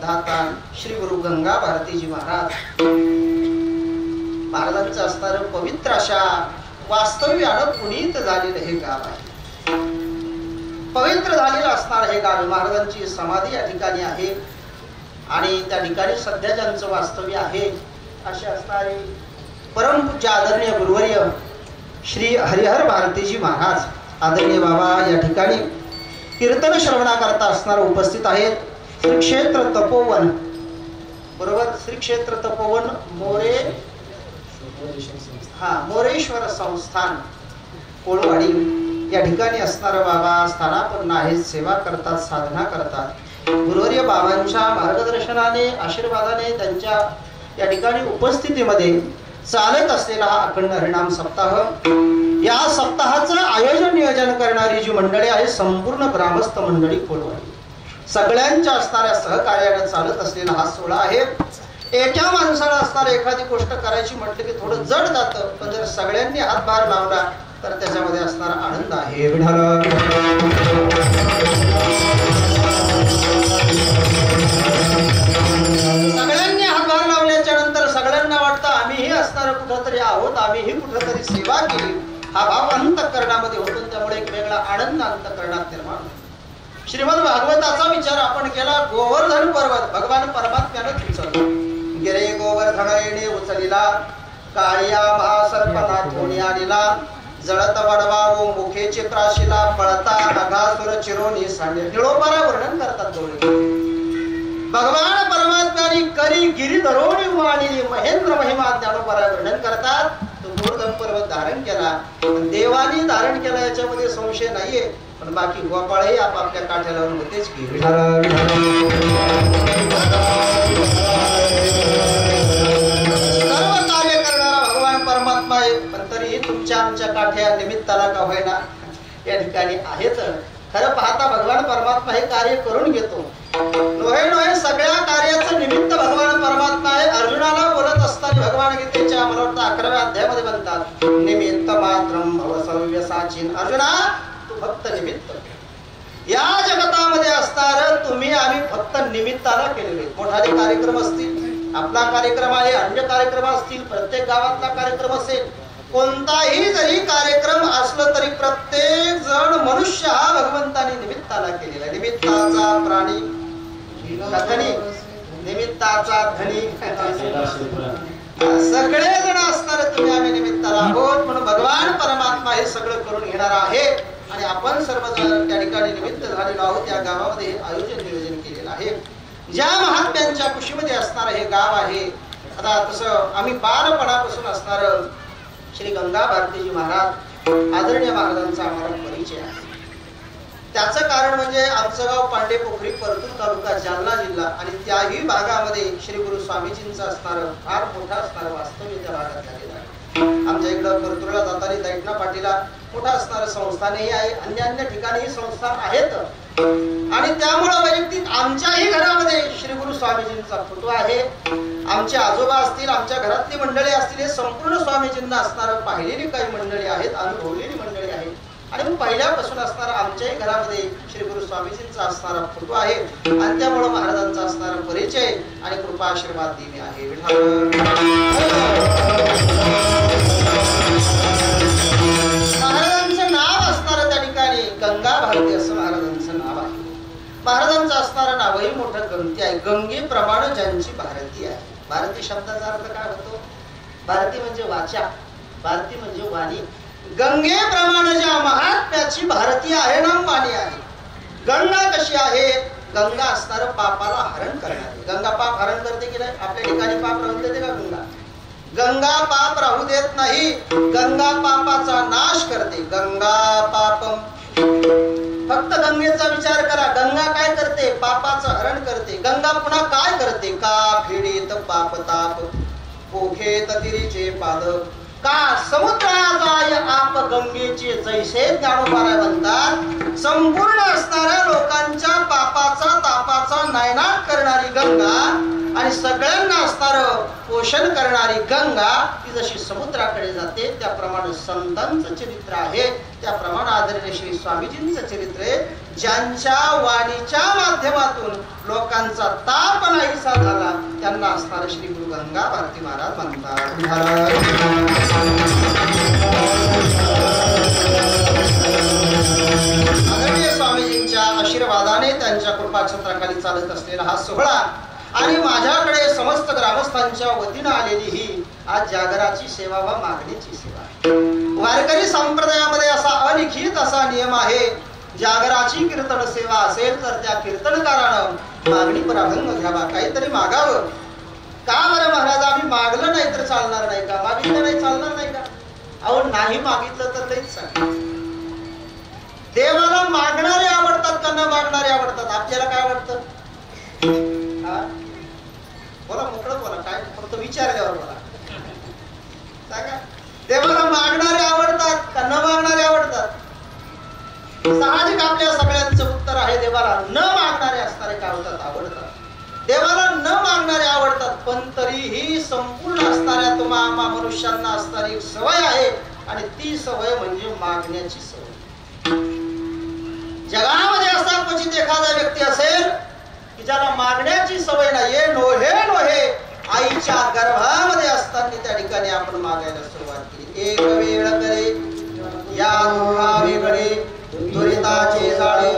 सिद्धांता श्री गुरु गंगा भारतीजी महाराज महाराजांचं असणारं पवित्र अशा वास्तव्यानं पुनीत झालेलं हे गाव आहे. पवित्र झालेलं असणार हे गाव. महाराजांची समाधी या ठिकाणी आहे आणि त्या ठिकाणी सध्या ज्यांचं वास्तव्य आहे असे असणारे परमपूज्य आदरणीय गुरुवर्य श्री हरिहर भारतीजी महाराज आदरणीय बाबा या ठिकाणी कीर्तन श्रवणाकरता असणार उपस्थित आहेत. श्री क्षेत्र तपोवन बरोबर, श्री क्षेत्र तपोवन मोरेश्वर संस्थान कोळवाडी या ठिकाणी असणारे बाबा स्थानापन्न आहेत, सेवा करतात, साधना करतात. गुरुवर्य बाबांच्या मार्गदर्शनाने आशीर्वादाने त्यांच्या या ठिकाणी उपस्थितीमध्ये चालत असलेला हा अखंड हरिनाम सप्ताह. या सप्ताहाचं आयोजन नियोजन करणारी जी मंडळी आहे संपूर्ण ग्रामस्थ मंडळी कोळवाडी सगळ्यांच्या असणाऱ्या सहकार्याने चालत असलेला हा सोहळा आहे. एका माणसाला असणारी एखादी गोष्ट करायची म्हटलं की थोडं जड जातं, पण जर सगळ्यांनी हातभार लावला तर त्याच्यामध्ये असणारा आनंद आहे. सगळ्यांनी हातभार लावल्याच्या नंतर सगळ्यांना वाटतं आम्हीही असणार कुठंतरी आहोत, आम्हीही कुठंतरी सेवा केली हा भाव अंतःकरणामध्ये होतो. त्यामुळे एक वेगळा आनंद अंतःकरणात निर्माण होतो. श्रीमद भागवताचा विचार आपण केला. गोवर्धन पर्वत भगवान परमात्म्याने उचलला. गिरे गोवर्धन येणे उचलिला, काळिया महासर्पना थोणी आणिला, जळत वडवा व मुखेचे प्राशिला, पळता अघासुर चिरोनी सांडे. निळोपारा वर्णन करतात दोन्ही. भगवान परमात्म्याने करी गिरी धरोणी वाणिली महेंद्र महिमा ज्ञानोपारा वर्णन करतात. तो गोवर्धन पर्वत धारण केला, देवानी धारण केला याच्यामध्ये संशय नाहीये. पण बाकी गोपाळही आपापल्या काठ्याला होतेच की. सर्व कार्य करणारा भगवान परमात्मा आहे, पण तरीही तुमच्या आमच्या काठ्या निमित्ताला का होईना या ठिकाणी आहेत. खरं पाहता भगवान परमात्मा हे कार्य करून घेतो. नोहे सगळ्या कार्याचं निमित्त भगवान परमात्मा आहे. अर्जुनाला बोलत असताना भगवान गीतेच्या मला वाटतं 11व्या अध्यायामध्ये म्हणतात निमित्त मात्रम भव सर्वसाचीन. अर्जुना तू फक्त निमित्त. या जगतामध्ये असणार तुम्ही आम्ही फक्त निमित्ताला केलेले. मोठाले कार्यक्रम असतील, आपला कार्यक्रम आहे, अन्य कार्यक्रम असतील, प्रत्येक गावातला कार्यक्रम असेल, कोणताही जरी कार्यक्रम असलं तरी प्रत्येक जण मनुष्य हा भगवंताने निमित्ताला केलेला. निमित्ताचा प्राणी धनी, निमित्ताचा धनी, सगळे जण असणार तुम्ही आम्ही निमित्ताला आहोत. म्हणून भगवान परमात्मा हे सगळं करून घेणार आहे आणि आपण सर्वजण त्या ठिकाणी निमित्त झालेलो आहोत. या गावामध्ये आयोजन नियोजन केलेलं आहे. ज्या महात्म्यांच्या कुशीमध्ये असणार हे गाव आहे. आता तसं आम्ही बालपणापासून असणार श्री गंगा भारतीजी महाराज आदरणीय महाराजांचा आम्हाला परिचय आहे. त्याचं कारण म्हणजे आमचं गाव पांडे पोखरी परतूर तालुका जालना जिल्हा आणि त्याही भागामध्ये श्री गुरु स्वामीजींचं असणारं फार मोठा असणारं वास्तव्य त्या भागात झालेलं आहे. आमच्या इकडं परतूरला जाताना दैठणा पाटीला मोठा असणारं संस्थानही आहे. अन्य ठिकाणीही संस्थान आहेत आणि त्यामुळे वैयक्तिक आमच्याही घरामध्ये श्री गुरु स्वामीजींचा फोटो आहे. आमचे आजोबा असतील, आमच्या घरातली मंडळी असतील, हे संपूर्ण स्वामीजींना असणारं पाहिलेली काही मंडळी आहेत, अनुभवलेली मंडळी आहेत. आणि पहिल्यापासून असणारा आमच्याही घरामध्ये श्री गुरु स्वामीजींचा असणारा फोटो आहे आणि त्यामुळे महाराजांचा असणारा परिचय आणि कृपा आशीर्वाद देणे आहे. महाराजांचं नाव असणारं त्या ठिकाणी गंगा भारती असं महाराजांचं नाव आहे. महाराजांचं असणारं नावही मोठं गंगी आहे. गंगेप्रमाणे ज्यांची भारती आहे. भारती शब्दाचा अर्थ काय होतो? भारती म्हणजे वाचा, भारती म्हणजे वाणी. गंगेप्रमाणे ज्या महात्म्याची भारती आहे ना वाणी आहे. गंगा कशी आहे? गंगा असणारं पापाला हरण करणारी. गंगा पाप हरण करते की नाही? आपल्या ठिकाणी पाप राहून देते का गंगा? गंगा पाप राहू देत नाही. गंगा पापाचा नाश करते. गंगा पापम. फक्त गंगेचा विचार करा. गंगा काय करते? पापाचं हरण करते. गंगा पुन्हा काय करते? का फेडीत पाप ताप पोखेत तिरीचे पाद का समुद्राजाय आप गंगेचे जैसे ज्ञानोबाराय म्हणतात. संपूर्ण असणाऱ्या लोकांच्या पापात तापाचा नायनाट करणारी गंगा आणि सगळ्यांना असणारं पोषण करणारी गंगा ती जशी समुद्राकडे जाते त्याप्रमाणे संतांचं चरित्र आहे, त्याप्रमाणे आदरणीय श्री स्वामीजींचं चरित्र आहे. ज्यांच्या वाणीच्या माध्यमातून लोकांचा ताप नाहीसा झाला त्यांना असणारं श्री गुरु गंगा भारती महाराज म्हणतात. आदरणीय स्वामीजींच्या आशीर्वादाने त्यांच्या कृपाछत्राखाली चालत असलेला हा सोहळा आणि माझ्याकडे समस्त ग्रामस्थांच्या वतीनं आलेली ही आज जागराची सेवा व मागणीची सेवा. वारकरी संप्रदायामध्ये असा अलिखित असा नियम आहे, जागराची कीर्तन सेवा असेल तर त्या कीर्तनकारानं मागणी पर अभंग घ्यावा, काहीतरी मागावं. का बरं महाराज आम्ही मागलं नाही तर चालणार नाही का, मागितलं नाही चालणार नाही का? अहो नाही मागितलं तर लईच सांग. देवाला मागणारे आवडतात का न मागणारे आवडतात? आपल्याला काय वाटतं? बोला मोकळं बोला, काय फक्त विचारल्यावर बोला. सांगा, देवाला मागणारे आवडतात का न मागणारे आवडतात? साहजिक आपल्या सगळ्यांचं उत्तर आहे देवाला न मागणारे असणारे काय होतात आवडतात. देवाला न मागणारे आवडतात, पण तरीही संपूर्ण असणाऱ्या तुम्हा मनुष्यांना असणारी सवय आहे आणि ती सवय म्हणजे मागण्याची सवय. जगामध्ये असा क्वचित एखादा व्यक्ती असेल की ज्याला मागण्याची सवय नाहीये. नोहे नोहे आईच्या गर्भामध्ये असताना त्या ठिकाणी आपण मागायला सुरुवात केली. एक वेळ करे या दुःखावेगळे दुरिताचे जाळे,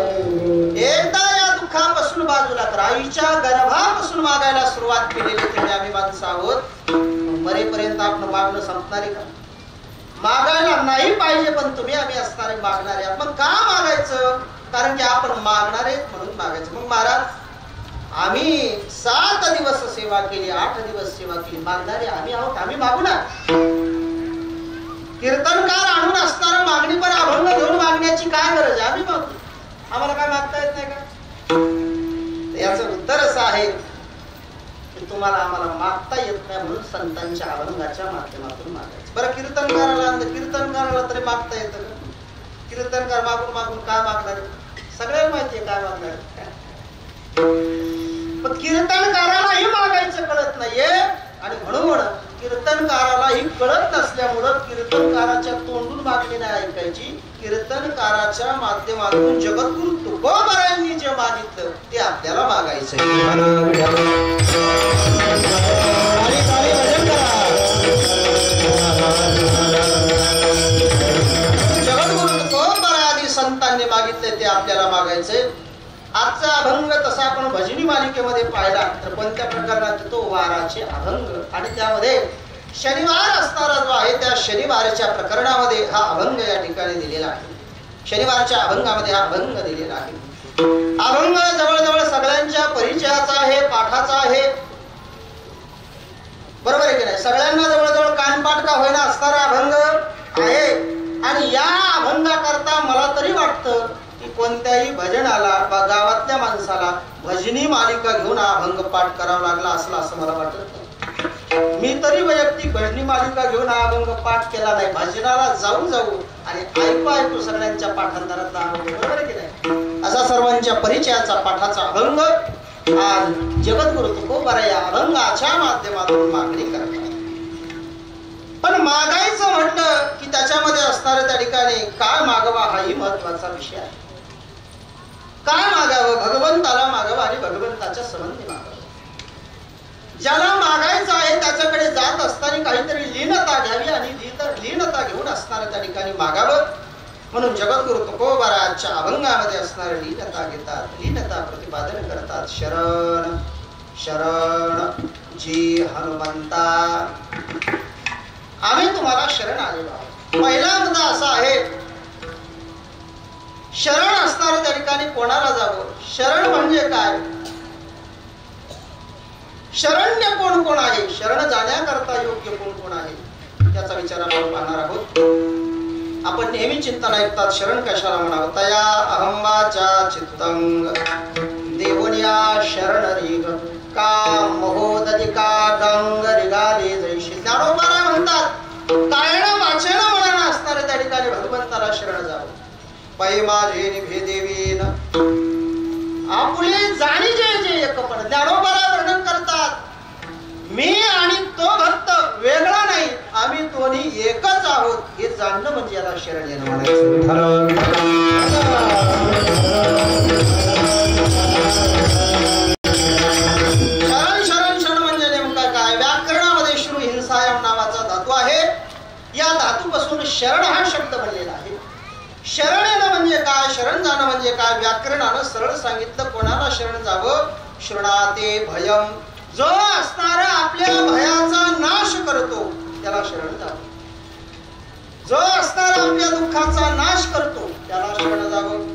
एकदा या दुःखापासून बाजूला तर आईच्या गर्भापासून मागायला सुरुवात केलेली तुम्ही आम्ही माणसं आहोत. मरेपर्यंत आपण मागणं संपणारे का? मागायला नाही पाहिजे, पण तुम्ही आम्ही असणारे मागणारे आहात. मग का मागायचं? कारण की आपण मागणारे म्हणून मागायचं. मग महाराज आम्ही 7 दिवस सेवा केली, 8 दिवस सेवा केली, मागणारे आम्ही आहोत, आम्ही मागू ना. कीर्तनकार आणून असणारा मागणी पण अभंग घेऊन मागण्याची काय गरज आहे? आम्ही मागतो, आम्हाला काय मागता येत नाही का? याचं उत्तर असं आहे की तुम्हाला आम्हाला मागता येत नाही म्हणून संतांच्या अभंगाच्या माध्यमातून मागायचं. बरं कीर्तनकाराला तरी मागता येतं का? कीर्तनकार मागून मागून काय मागणार? सगळ्यांना माहितीये काय मागणार. पण कीर्तनकारालाही मागायचं कळत नाहीये आणि म्हणून कीर्तनकारालाही कळत नसल्यामुळं कीर्तनकाराच्या तोंडून मागणी नाही ऐकायची. कीर्तनकाराच्या माध्यमातून जगद्गुरु तुकोबारायांनी जे मागितलं ते आपल्याला मागायचं. जगद्गुरु तुकोबारायांनी संतांनी मागितले ते आपल्याला मागायचे. आजचा अभंग तसा आपण भजनी मालिकेमध्ये पाहिला तर कोणत्या प्रकारात तो वाराचे अभंग आणि त्यामध्ये शनिवार असणारा जो आहे त्या शनिवारच्या प्रकरणामध्ये हा अभंग या ठिकाणी दिलेला आहे. शनिवारच्या अभंगामध्ये हा अभंग दिलेला आहे. अभंग जवळजवळ सगळ्यांच्या परिचयाचा आहे, पाठाचा आहे, बरोबर आहे की नाही? सगळ्यांना जवळजवळ कानपाठ का होईना असणारा अभंग आहे. आणि या अभंगाकरता मला तरी वाटतं कोणत्याही भजनाला वा गावातल्या माणसाला भजनी मालिका घेऊन हा अभंग पाठ करावा लागला असं मला वाटत. मी तरी वैयक्तिक भजनी मालिका घेऊन हा अभंग पाठ केला नाही. भजनाला जाऊ आणि ऐकू सगळ्यांच्या पाठांतरातला अभंग, बरोबर आहे की नाही? असा सर्वांच्या परिचयाचा पाठाचा अभंग आज जगद्गुरु तुकोबारा या अभंगाच्या माध्यमातून मागणी करतात. पण मागायचं म्हटलं की त्याच्यामध्ये असणारं त्या ठिकाणी काय मागवा हाही महत्वाचा विषय आहे. काय मागावं? भगवंताला मागावं आणि भगवंताच्या संबंधी मागावं. ज्याला मागायचं आहे त्याच्याकडे जात असताना काहीतरी लीनता घ्यावी आणि लीनता घेऊन असणारं त्या ठिकाणी मागावं. म्हणून जगद्गुरु तुकोबाराच्या अभंगामध्ये असणारे लीनता घेतात, लीनता प्रतिपादन करतात. शरण शरण जी हनुमंता, आम्ही तुम्हाला शरण आलेलो आहोत. पहिला मुद्दा असा आहे, शरण असणारं त्या ठिकाणी कोणाला जावं? शरण म्हणजे काय? शरण्य कोण कोण आहे? शरण जाण्याकरता योग्य कोण कोण आहे? त्याचा विचार आपण पाहणार आहोत. आपण नेहमी चिंतन ऐकतात शरण कशाला म्हणावं? तया अहंबाच्या चित्तंग देवनिया शरण रे का महोदधिका गंग रिगाले जैशी. ज्ञानोबा म्हणतात कायण वाचन म्हणा असणारे त्या ठिकाणी भगवंताला शरण जावं. पै माझे निभे देवीन आपुले जाणी जे जे एकपण. ज्ञानोबाला वर्णन करतात, मी आणि तो भक्त वेगळा नाही, आम्ही दोन्ही एकच आहोत हे जाणणं म्हणजे याला शरण येणं म्हणायचं. शरण शरण म्हणजे नेमका काय? व्याकरणामध्ये श्रू हिंसायाम नावाचा धातू आहे. या धातूपासून शरण हा शब्द बनलेला आहे. शरण येणं म्हणजे काय? शरण जाणं म्हणजे काय? व्याकरणानं सरळ सांगितलं, कोणाला शरण जावं? शृणाते भयम, जो असणारा आपल्या भयाचा नाश करतो त्याला शरण जावं. जो असणारा आपल्या दुःखाचा नाश करतो त्याला शरण जावं.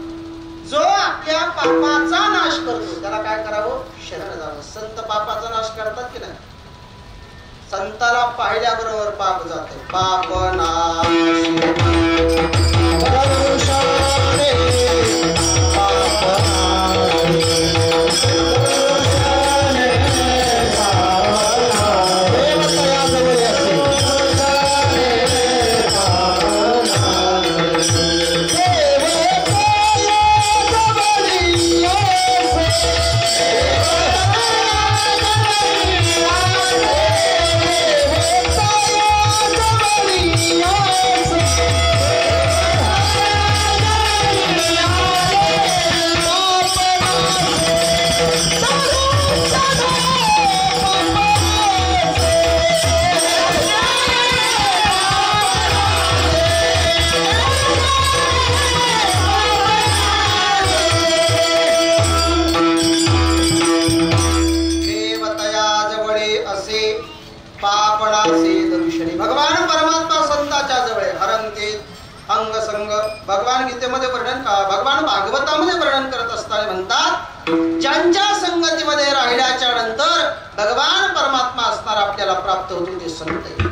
जो आपल्या पापाचा नाश करतो त्याला काय करावं? शरण जावं. संत पापाचा नाश करतात की नाही? संताला पाहिल्याबरोबर पाप जाते. पाप नाश भगवान परमात्मा संताच्या जवळ हरंते अंग संग. भगवान गीतेमध्ये वर्णन, भगवान भागवतामध्ये वर्णन करत असताना म्हणतात, ज्यांच्या संगतीमध्ये राहिल्याच्या नंतर भगवान परमात्मा असणार आपल्याला प्राप्त होतो ते संत आहे.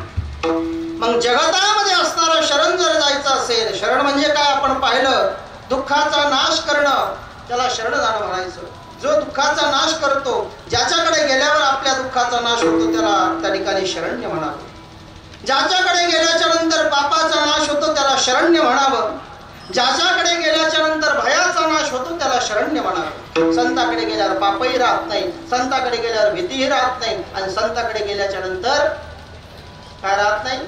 मग जगतामध्ये असणारा शरण जर जायचं असेल, शरण म्हणजे काय आपण पाहिलं, दुःखाचा नाश करणं त्याला शरण जाणं म्हणायचं. जो दुःखाचा नाश करतो, ज्याच्याकडे गेल्यावर आपल्या दुःखाचा नाश होतो त्याला त्या ठिकाणी शरण्य म्हणावं. ज्याच्याकडे गेल्याच्या नंतर पापाचा नाश होतो त्याला शरण्य म्हणावं. ज्याच्याकडे गेल्याच्या नंतर भयाचा नाश होतो त्याला शरण्य म्हणावं. संताकडे गेल्यावर पापही राहत नाही, संताकडे गेल्यावर भीतीही राहत नाही, आणि संताकडे गेल्याच्या नंतर काय राहत नाही?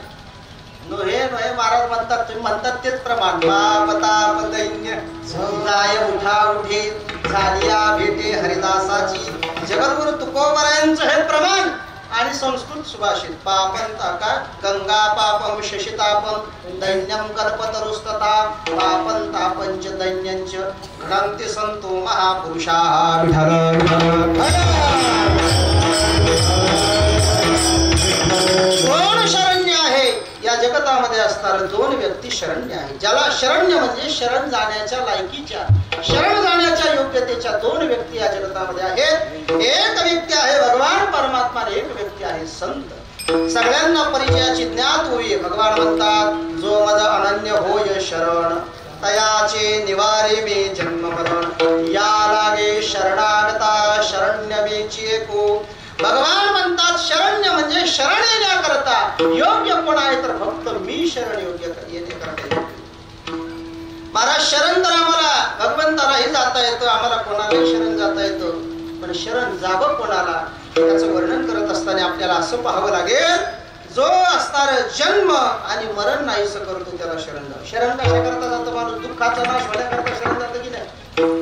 नोहे नोहे महाराज म्हणतात, तुम्ही म्हणतात तेच प्रमाण. पाप ताप दैन्य जाय उठा उठे झालिया भेटे हरिदासाची. जगद्गुरु तुकोबरायांचं हे प्रमाण. आणि संस्कृत सुभाषित पापं ताका गंगा पापम शशितापम दैन्यम कल्पतरुस्तता पापं तापंच दैन्यंच घडन्ति संतो महापुरुषाः. कोण शरण्य आहे? या जगतामध्ये असणारे दोन व्यक्ती शरण्य आहे. ज्याला शरण्य म्हणजे शरण जाण्याच्या लायकीच्या, शरण जाण्याच्या योग्यतेच्या दोन व्यक्ती या जगतामध्ये आहेत. एक व्यक्ती आहे भगवान परमात्मा, एक व्यक्ती आहे संत. सगळ्यांना परिचयाची ज्ञात होई. भगवान म्हणतात, जो मज अनन्य होय शरण तयाचे निवारे मे जन्म मरण. या लागे शरणागता शरण्य मेची एको. भगवान म्हणतात, शरण्य म्हणजे शरण येण्याकरता योग्य कोण आहे तर फक्त मी शरण योग्य येण्याकरता. महाराज शरण तर आम्हाला भगवंतालाही जाता येतं, आम्हाला कोणालाही शरण जाता येतं, पण शरण जावं कोणाला त्याचं वर्णन करत असताना आपल्याला असं पाहावं लागेल, जो असणार जन्म आणि मरण नाहीसं करतो त्याला शरण जावं. शरण कशा करता जातं माणूस? दुःखाचा नाश होण्याकरता शरण जातं की नाही?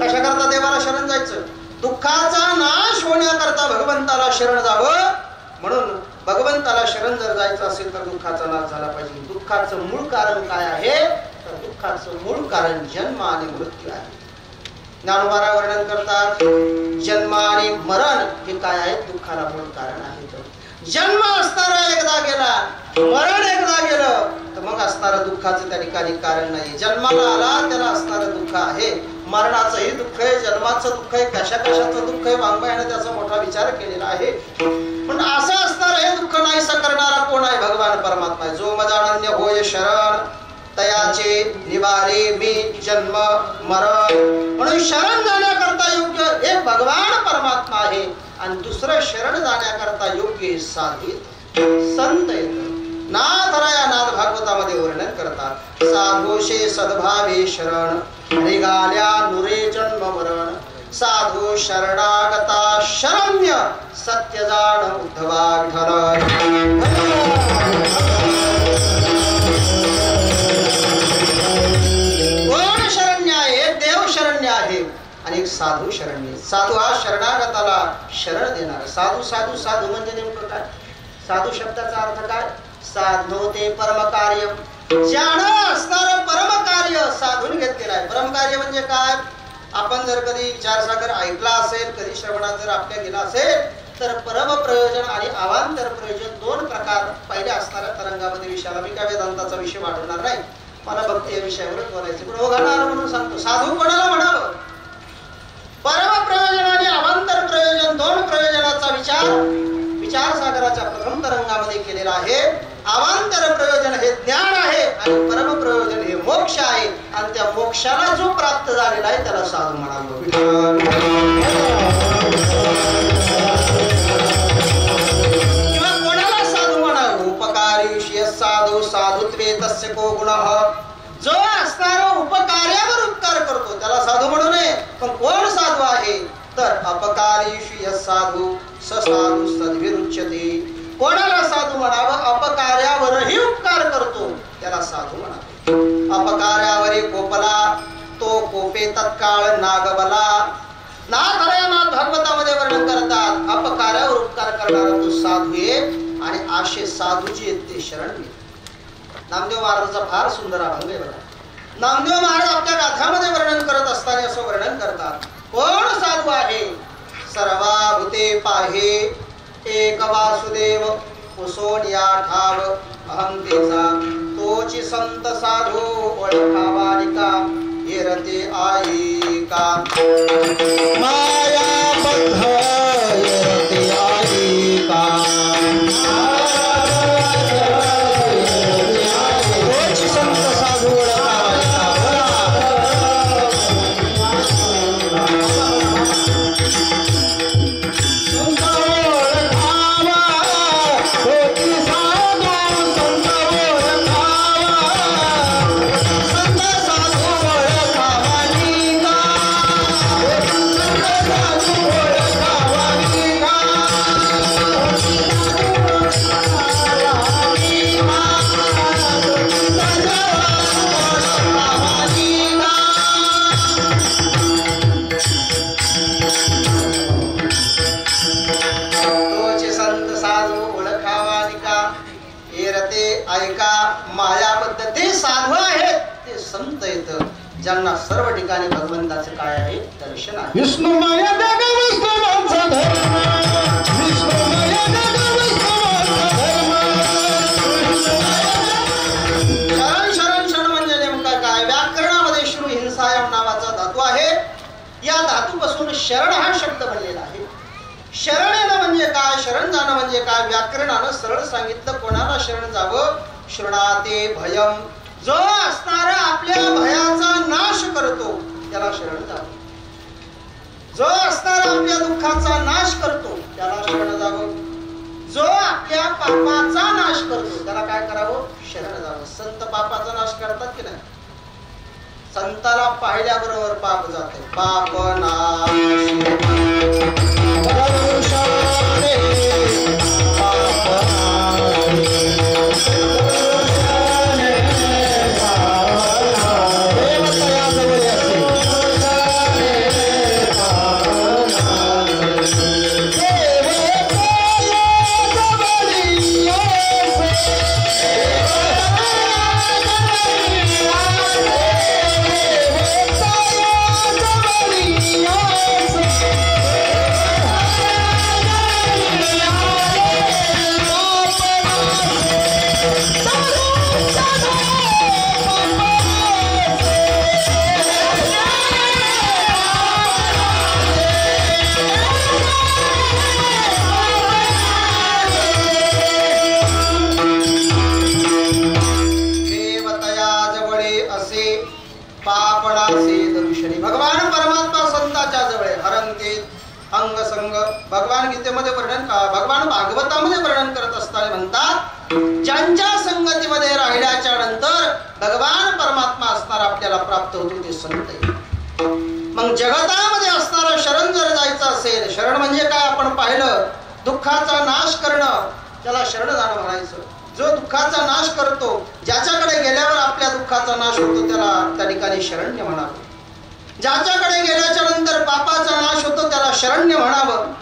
कशा करता देवाला शरण जायचं? दुःखाचा नाश होण्याकरता भगवंताला शरण जावं. म्हणून भगवंताला शरण जर जायचं असेल तर दुःखाचा नाश झाला पाहिजे. दुःखाचं मूळ कारण काय आहे तर दुःखाचं मूळ कारण जन्म आणि मृत्यू आहे. ज्ञानोबा वर्णन करतात, जन्म आणि मरण हे काय आहे? दुःखाला मूळ कारण आहे. जन्म असणारा एकदा गेला, मरण एकदा गेलं तर मग असणारं दुःखाचं त्या ठिकाणी कारण नाही. जन्माला आला त्याला असणारं दुःख आहे, मरणाचंही दुःख आहे, जन्माचं दुःख आहे, कशा कशाचं दुःख आहे. वाङ्मयाने त्याचा मोठा विचार केलेला आहे. पण असं असणार हे दुःख नाहीसं करणारा कोण आहे? भगवान परमात्मा. जो मजानन्य होय शरण तयाचे निवारे मी जन्म मरण. म्हणून शरण जाण्याकरता योग्य एक भगवान परमात्मा आहे आणि दुसरं शरण जाण्याकरता योग्य साधित संत येत. नाथराया नाथ भागवतामध्ये वर्णन करतात, साधोषे सद्भावे शरण निघाल्या नुरे जन्म मरण. साधू शरणागता शरण्य सत्य जाण उद्धवा विठ्ठल. कोण शरण्य आहे? देव शरण्य आहे आणि एक साधू शरण्य. साधू हा शरणागताला शरण देणार. साधू साधू साधू म्हणजे नेमकं काय? साधू शब्दाचा अर्थ काय? साधनोते परम कार्य. ज्यानं असणारं परम कार्य साधून घेतलेलं आहे. परम कार्य म्हणजे काय? आपण जर कधी विचारसागर ऐकला असेल, कधी श्रवणात जर आपल्या गेला असेल, तर परम प्रयोजन आणि अवांतर प्रयोजन दोन प्रकार पहिले असणाऱ्या तरंगामध्ये विषयाला. मी काय वेदांताचा विषय वाढवणार नाही, मला भक्ती या विषयावरच बोलायचं. पण ओघाणार म्हणून सांगतो, साधू कोणाला म्हणावं? परम प्रयोजन आणि अवांतर प्रयोजन दोन प्रयोजनाचा विचार सागराच्या प्रथम तरंगामध्ये केलेला आहे. अवांतर प्रयोजन हे ज्ञान आहे आणि परम प्रयोजन हे मोक्ष आहे आणि त्या मोक्षाला जो प्राप्त झालेला आहे त्याला साधू म्हणावं. किंवा कोणाला साधू म्हणावं? उपकारी साधू साधुत्वे तस्य को गुणः. जो असणारा उपकार्यावर उपकार करतो त्याला साधू म्हणू नये. पण कोण साधू आहे? तर अपकारीषु साधू स साधू सद्विरुच्यते. कोणाला साधू म्हणावं? अपकार्यावरही उपकार करतो त्याला साधू म्हणावं. अपकार्यावरी कोपला तो कोपे तत्काळ नागबला. नाथ हरनाथ भागवतामध्ये वर्णन करतात, अपकार्यावर उपकार करणारा तो साधू आहे आणि असे साधूची आहेत ते शरण. नामदेव महाराजांचा फार सुंदर अभंग आहे बघा. नामदेव महाराज आपल्या गाथामध्ये वर्णन करत असताना असं वर्णन करतात, कोण साधू आहे? सर्वाभूते पाहे एक वासुदेव कुसोनिया ठाव अहंतेचा तोची संत साधू ओळखावानिका येरते आईका. माया बद्ध येरते आईका. तोची संत साधू ज्यांना सर्व ठिकाणी भगवंताचं काय आहे? दर्शन आहे. विष्णू माया जग विष्णुमाचा धर्म. विष्णू माया जग विष्णुमाचा धर्म. शरण शरण शरण म्हणजे नेमका काय? व्याकरणामध्ये श्रू हिंसायाम नावाचा धातू आहे. या धातूपासून शरण हा शब्द बनलेला आहे. शरण येणं म्हणजे काय? शरण जाणं म्हणजे काय? व्याकरणानं सरळ सांगितलं, कोणाला शरण जावं? शृणाते भयम. जो असणारा आपल्या भयाचा नाश करतो त्याला शरण जावं. जो असणारा आपल्या दुःखाचा नाश करतो त्याला शरण जावं. जो आपल्या पापाचा नाश करतो त्याला काय करावं? शरण जावं. संत पापाचा नाश करतात की नाही? संताला पाहिल्याबरोबर पाप जाते. पाप भगवान परमात्मा संतांच्या जवळ हरंते अंग संग. भगवान गीतेमध्ये वर्णन, भगवान भागवतामध्ये वर्णन करत असताना म्हणतात, ज्यांच्या संगतीमध्ये राहिल्याच्या नंतर भगवान परमात्मा असणार आपल्याला प्राप्त होतो ते संत. मग जगतामध्ये असणारं शरण जर जायचं असेल, शरण म्हणजे काय आपण पाहिलं, दुःखाचा नाश करणं, त्याला शरण जाणं म्हणायचं. जो दुःखाचा नाश करतो, ज्याच्याकडे गेल्यावर आपल्या दुःखाचा नाश होतो, त्याला त्या ठिकाणी शरण्य म्हणावं. ज्याच्याकडे गेल्याच्या नंतर पापाचा नाश होतो, त्याला शरण्य म्हणावं.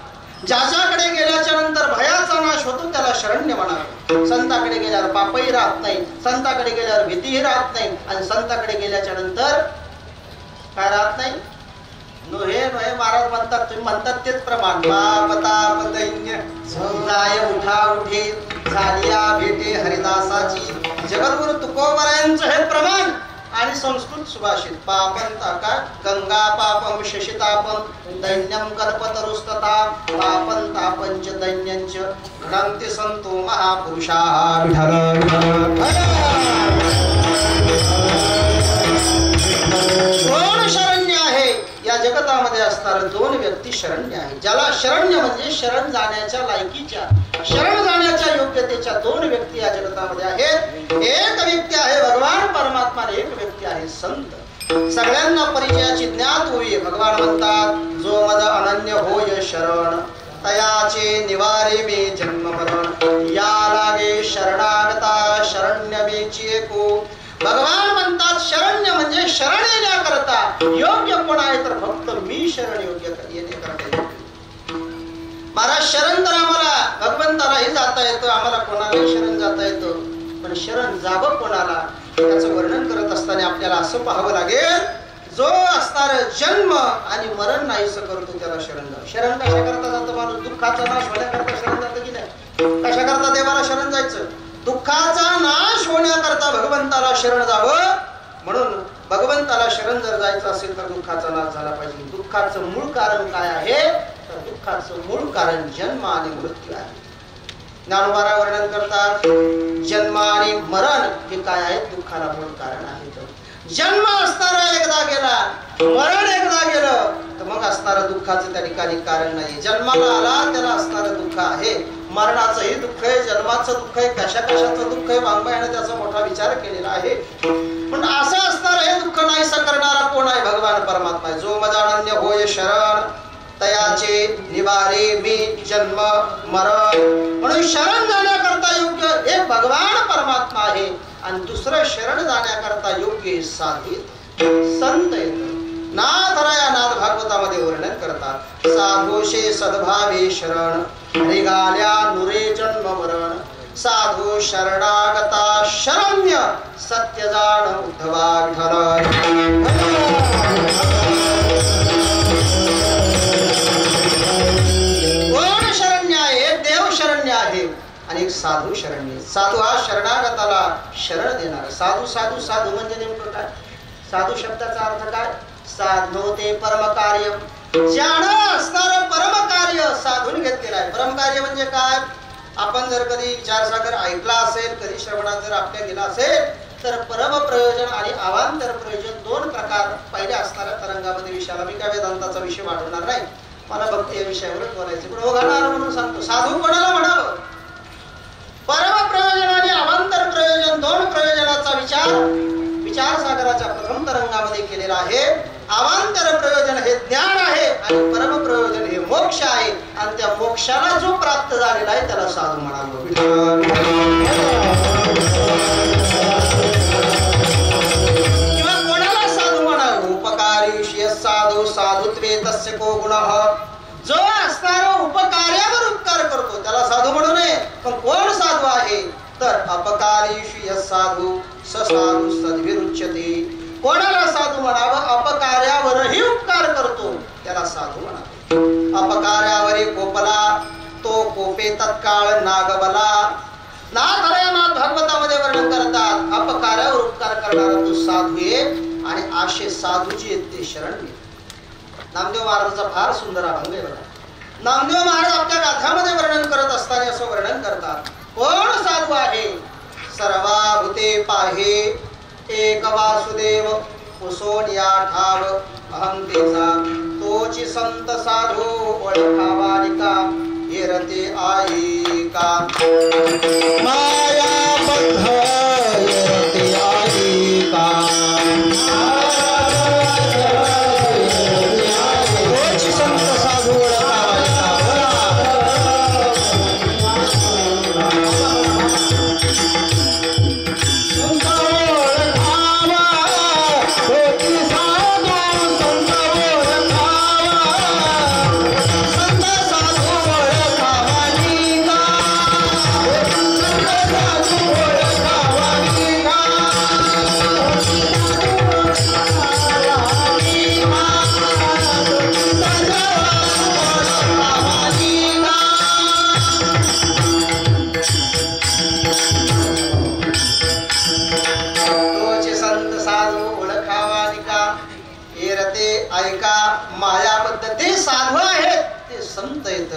ज्याच्याकडे गेल्याच्या नंतर भयाचा नाश होतो, त्याला शरण्य म्हणावं. संताकडे गेल्यावर पापही राहत नाही, संताकडे गेल्यावर भीतीही राहत नाही, आणि संताकडे गेल्याच्या नंतर काय राहत नाही. नोहे नोहे महाराज म्हणतात, तुम्ही म्हणतात तेच प्रमाण. पाप ताप दैन्य जाय उठा उठे झालिया भेटे हरिदासाची. जगद्गुरु तुकोबरायांचं हे प्रमाण. आणि संस्कृत सुभाषित पापंता काय, गंगा पापम शशितापम दैन्यम कल्पतरुस्तता पापं तापंच दैन्यंच घडन्ति संतो महापुरुषाः. कोण शरण्य आहे? या जगतामध्ये असणारे दोन व्यक्ती शरण्य आहे. ज्याला शरण्य म्हणजे शरण जाण्याच्या लायकीच्या, शरण जाण्याच्या योग्यतेच्या दोन व्यक्ती या जगतामध्ये आहेत. एक व्यक्ती आहे भगवान परमात्मा, एक व्यक्ती आहे संत. सगळ्यांना परिचयाची ज्ञात होई. भगवान म्हणतात, जो मद अनन्य होय शरण तयाचे निवारे मे जन्म मरण. या लागे शरणागता शरण्य मेची एको. भगवान म्हणतात, शरण्य म्हणजे शरण येण्याकरता योग्य कोण आहे, तर फक्त मी शरण योग्य येण्याकरता. महाराज शरण तर आम्हाला भगवंतालाही जाता येतं, आम्हाला कोणालाही शरण जाता येतं, पण शरण जावं कोणाला याचं वर्णन करत असताना आपल्याला असं पाहावं लागेल, जो असणार जन्म आणि मरण नाहीसं करतो त्याला शरण जावं. शरण कशा करता जातं माणूस? दुःखाचा नाश होण्याकरता शरण जातं की नाही? कशा करता देवाला शरण जायचं? दुःखाचा नाश होण्याकरता भगवंताला शरण जावं. म्हणून भगवंताला शरण जर जायचं असेल तर दुःखाचा नाश झाला पाहिजे. दुःखाचं मूळ कारण काय आहे? तर दुःखाचं मूळ कारण जन्म आणि मृत्यू आहे. ज्ञानोबा वर्णन करतात, जन्म आणि मरण हे काय आहे? दुःखाला मूळ कारण आहे. जन्म असणारा एकदा गेला, मरण एकदा गेलं, तर मग असणारं दुःखाचं त्या ठिकाणी कारण नाही. जन्माला आला त्याला असणारं दुःख आहे, मरणाचंही दुःख आहे, जन्माचं दुःख आहे, कशा कशाचं दुःख आहे. वाङ्मयाने त्याचा मोठा विचार केलेला आहे. पण असं असणार हे दुःख नाहीसं करणारा कोण आहे? भगवान परमात्मा. जो मदानन्य होय शरण तयाचे निवारे मी जन्म मरण. म्हणून शरण जाण्याकरता योग्य एक भगवान परमात्मा आहे, आणि दुसरं शरण जाण्याकरता योग्य साधू संत येत. नाथराया नाथ भागवतामध्ये वर्णन करतात, साधूशे सद्भावे शरण निघाल्या नुरे जन्म मरण. साधू शरणागता शरण्य सत्य जाण उद्धवा विठ्ठल. कोण शरण्य आहे? एक देव शरण्य आहे आणि एक साधू शरण्य. साधू हा शरणागताला शरण देणार. साधू साधू साधू म्हणजे नेमकं काय? साधू शब्दाचा अर्थ काय? साधनोते परमकार्य. ज्यानं असणारं परमकार्य साधून घेतलेलं आहे. परमकार्य म्हणजे काय? आपण जर कधी विचारसागर ऐकला असेल, कधी श्रवणात जर आपल्या गेला असेल, तर परम प्रयोजन आणि अवांतर प्रयोजन दोन प्रकार पहिल्या असणाऱ्या तरंगामध्ये विषयाला. मी काय वेदांताचा विषय वाढवणार नाही, मला भक्ती या विषयावरच बोलायचं. पण ओघाणार म्हणून सांगतो, साधू कोणाला म्हणावं? परम प्रयोजन आणि अवांतर प्रयोजन दोन प्रयोजनाचा विचार सागराच्या प्रथम तरंगामध्ये केलेला आहे. अवांतर प्रयोजन हे ज्ञान आहे आणि परम प्रयोजन हे मोक्ष आहे, आणि त्या मोक्षाला जो प्राप्त झालेला आहे त्याला साधू म्हणावं. किंवा कोणाला साधू म्हणावं? उपकारी साधू साधुत्वे तस्य को गुणः. जो असणारा उपकार्यावर उपकार करतो त्याला साधू म्हणू नये. पण कोण साधू आहे? तर अपकारीषु साधू ससाधू सद्भिरुच्यते. कोणाला साधू म्हणावं? अपकार्यावरही उपकार करतो त्याला साधू म्हणावं. अपकार्यावरी कोपला तो कोपे तत्काळ नागबला. नाथराया नाथ भागवतामध्ये वर्णन करतात, अपकार्यावर उपकार करणारा तो साधू आहे, आणि असे साधूचे ते शरण्य. नामदेव महाराजांचा फार सुंदर अभंग आहे बघा. नामदेव महाराज आपल्या गाथामध्ये वर्णन करत असताना असं वर्णन करतात, कोण साधू आहे? सर्वा भूते पाहे एक वासुदेव पुसोनिया ठाव अहं तेचा तोची संत साधू ओळखावानिका येरते आईका. माया बद्ध येरते आईका. फिरते ऐका मायाबद्ध ते साधू आहेत, ते संत आहेत,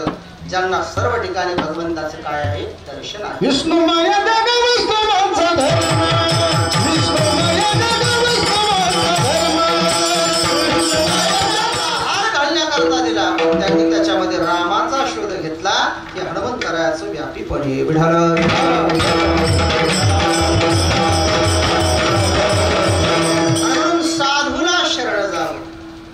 ज्यांना सर्व ठिकाणी भगवंताचे काय आहे दर्शन आहे. विष्णू माया जग विष्णुवाचा धर्म, विष्णू माया जग विष्णुवाचा धर्म, हार घालण्याकरता दिला, पण त्यांनी त्याच्यामध्ये रामाचा शोध घेतला की हनुमंतरायाचं व्यापीपणे विढालं.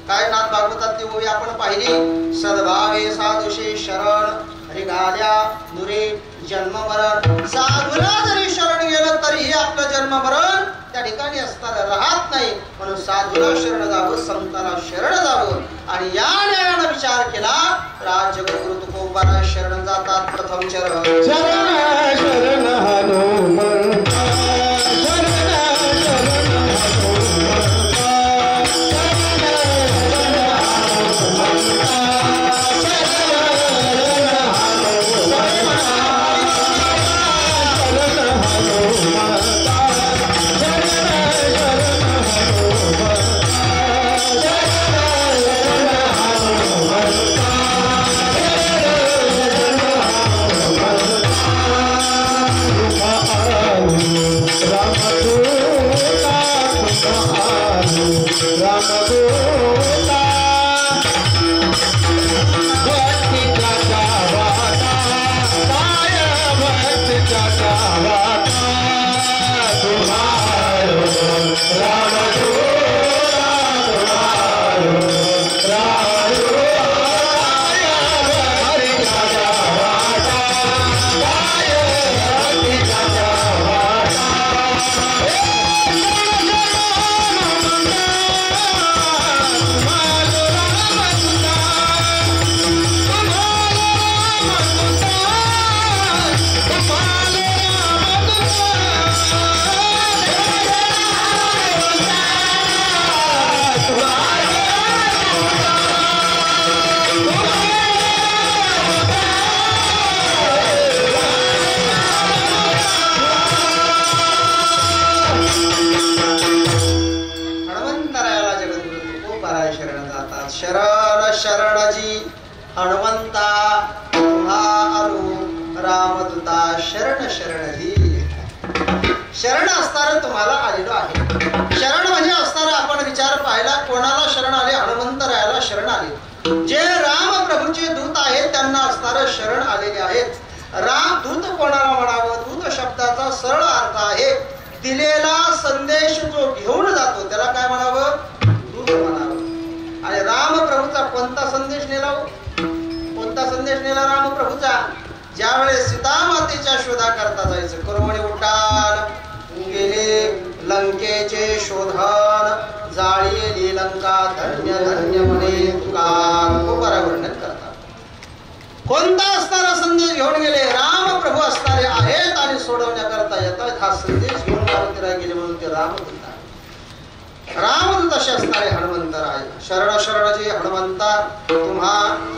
काय नाथ भागवतात ती ओवी आपण पाहिली. सद्भावे साधुषे शरण रिगाल्या दुरे जन्म मरण. साधूला जरी शरण गेलं तरीही आपलं जन्म मरण त्या ठिकाणी असताना राहत नाही, म्हणून साधूला शरण जावं, संताला शरण जावं. आणि या न्यायानं विचार केला तर आज जगद्गुरु तुकोबाला शरण जातात. प्रथम चरण शरण शरण हनुमंता, शरण शरणजी हनुमंता तुम्हा आलो रामदूता शरण शरणजी. शरण असताना तुम्हाला आलेलो आहे. शरण म्हणजे असताना आपण विचार पाहिला कोणाला शरण आले, हनुमंतरायाला शरण आले. जे राम प्रभूचे दूत आहेत त्यांना असताना शरण आलेले आहेत. राम दूत कोणाला म्हणावं, दूत शब्दाचा सरळ अर्थ आहे दिलेला संदेश जो घेऊन जातो त्याला काय म्हणावं, दूत म्हणावं. आणि राम प्रभूचा कोणता संदेश नेला, कोणता संदेश नेला राम प्रभूचा, ज्यावेळेस सीता मातेच्या शोधा करता जायचं. कर्मणी उड्डाण गेले लंकेचे शोधन, जाळीली लंका धन्य धन्य म्हणे तुकार. वर्णन करतात. कोणता असणारा संदेश घेऊन गेले, राम प्रभू असणारे आहेत आणि सोडवण्याकरता येतात. हा संदेश घेऊन मारुतीला गेले म्हणून ते रामदूत आहे. रामदूत असे असणारे हनुमंतराय. शरण शरणजी हनुमंता तुम्हा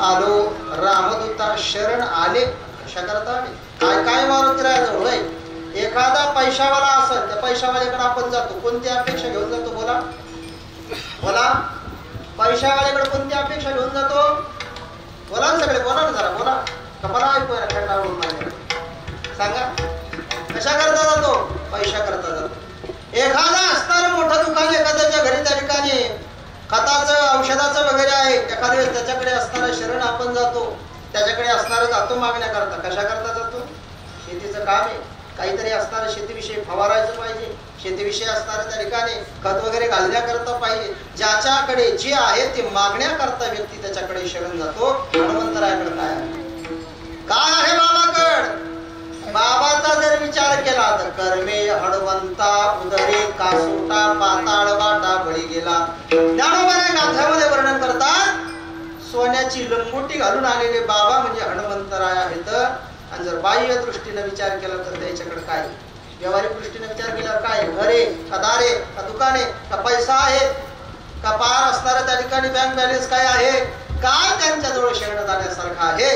आलो रामदूता शरण आले. कशा करता आले, काय काय मारुतीराया जवळ आहे. एखादा पैशावाला असेल त्या पैशावाल्याकडे आपण जातो, कोणती अपेक्षा घेऊन जातो, बोला बोला. पैशावाल्याकडे कोणती अपेक्षा घेऊन जातो, बोला ना सगळे, बोला ना जरा, बोला कपाला ऐकू सांगा. कशा करता जातो, पैशा करता जातो. एखादा असणारं मोठं दुकान एखाद्याच्या घरी त्या ठिकाणी खताचं औषधाचं वगैरे आहे, एखाद्या वेळेस त्याच्याकडे असणारं शरण आपण जातो, त्याच्याकडे असणारं जातो मागण्याकरता. कशा करता जातो, शेतीचं काम आहे, काहीतरी असणारं शेतीविषयी फवारायचं पाहिजे, शेतीविषयी असणारं त्या ठिकाणी खत वगैरे घालण्याकरता पाहिजे. ज्याच्याकडे जे आहे ते मागण्याकरता व्यक्ती त्याच्याकडे शरण जातो. हनुमंतरायाकडे काय आहे, काय आहे बाबाकड. बाबाचा जर विचार केला तर कर्मे हनुमंता उदरे कासोटा पाताळ वाटा बळी गेला. ज्ञानोबा गाथ्यामध्ये वर्णन करतात सोन्याची लंगोटी घालून आलेले बाबा म्हणजे हनुमंतराय आहेत. आणि जर बाह्य दृष्टीने विचार केला तर त्याच्याकडे काय, व्यावहारिक दृष्टीने विचार केल्यावर काय, घरे का दारे का दुकाने का पैसा आहे का पार असणारा त्या ठिकाणी बँक बॅलन्स काय आहे, काय त्यांच्याजवळ शरण जाण्यासारखं आहे.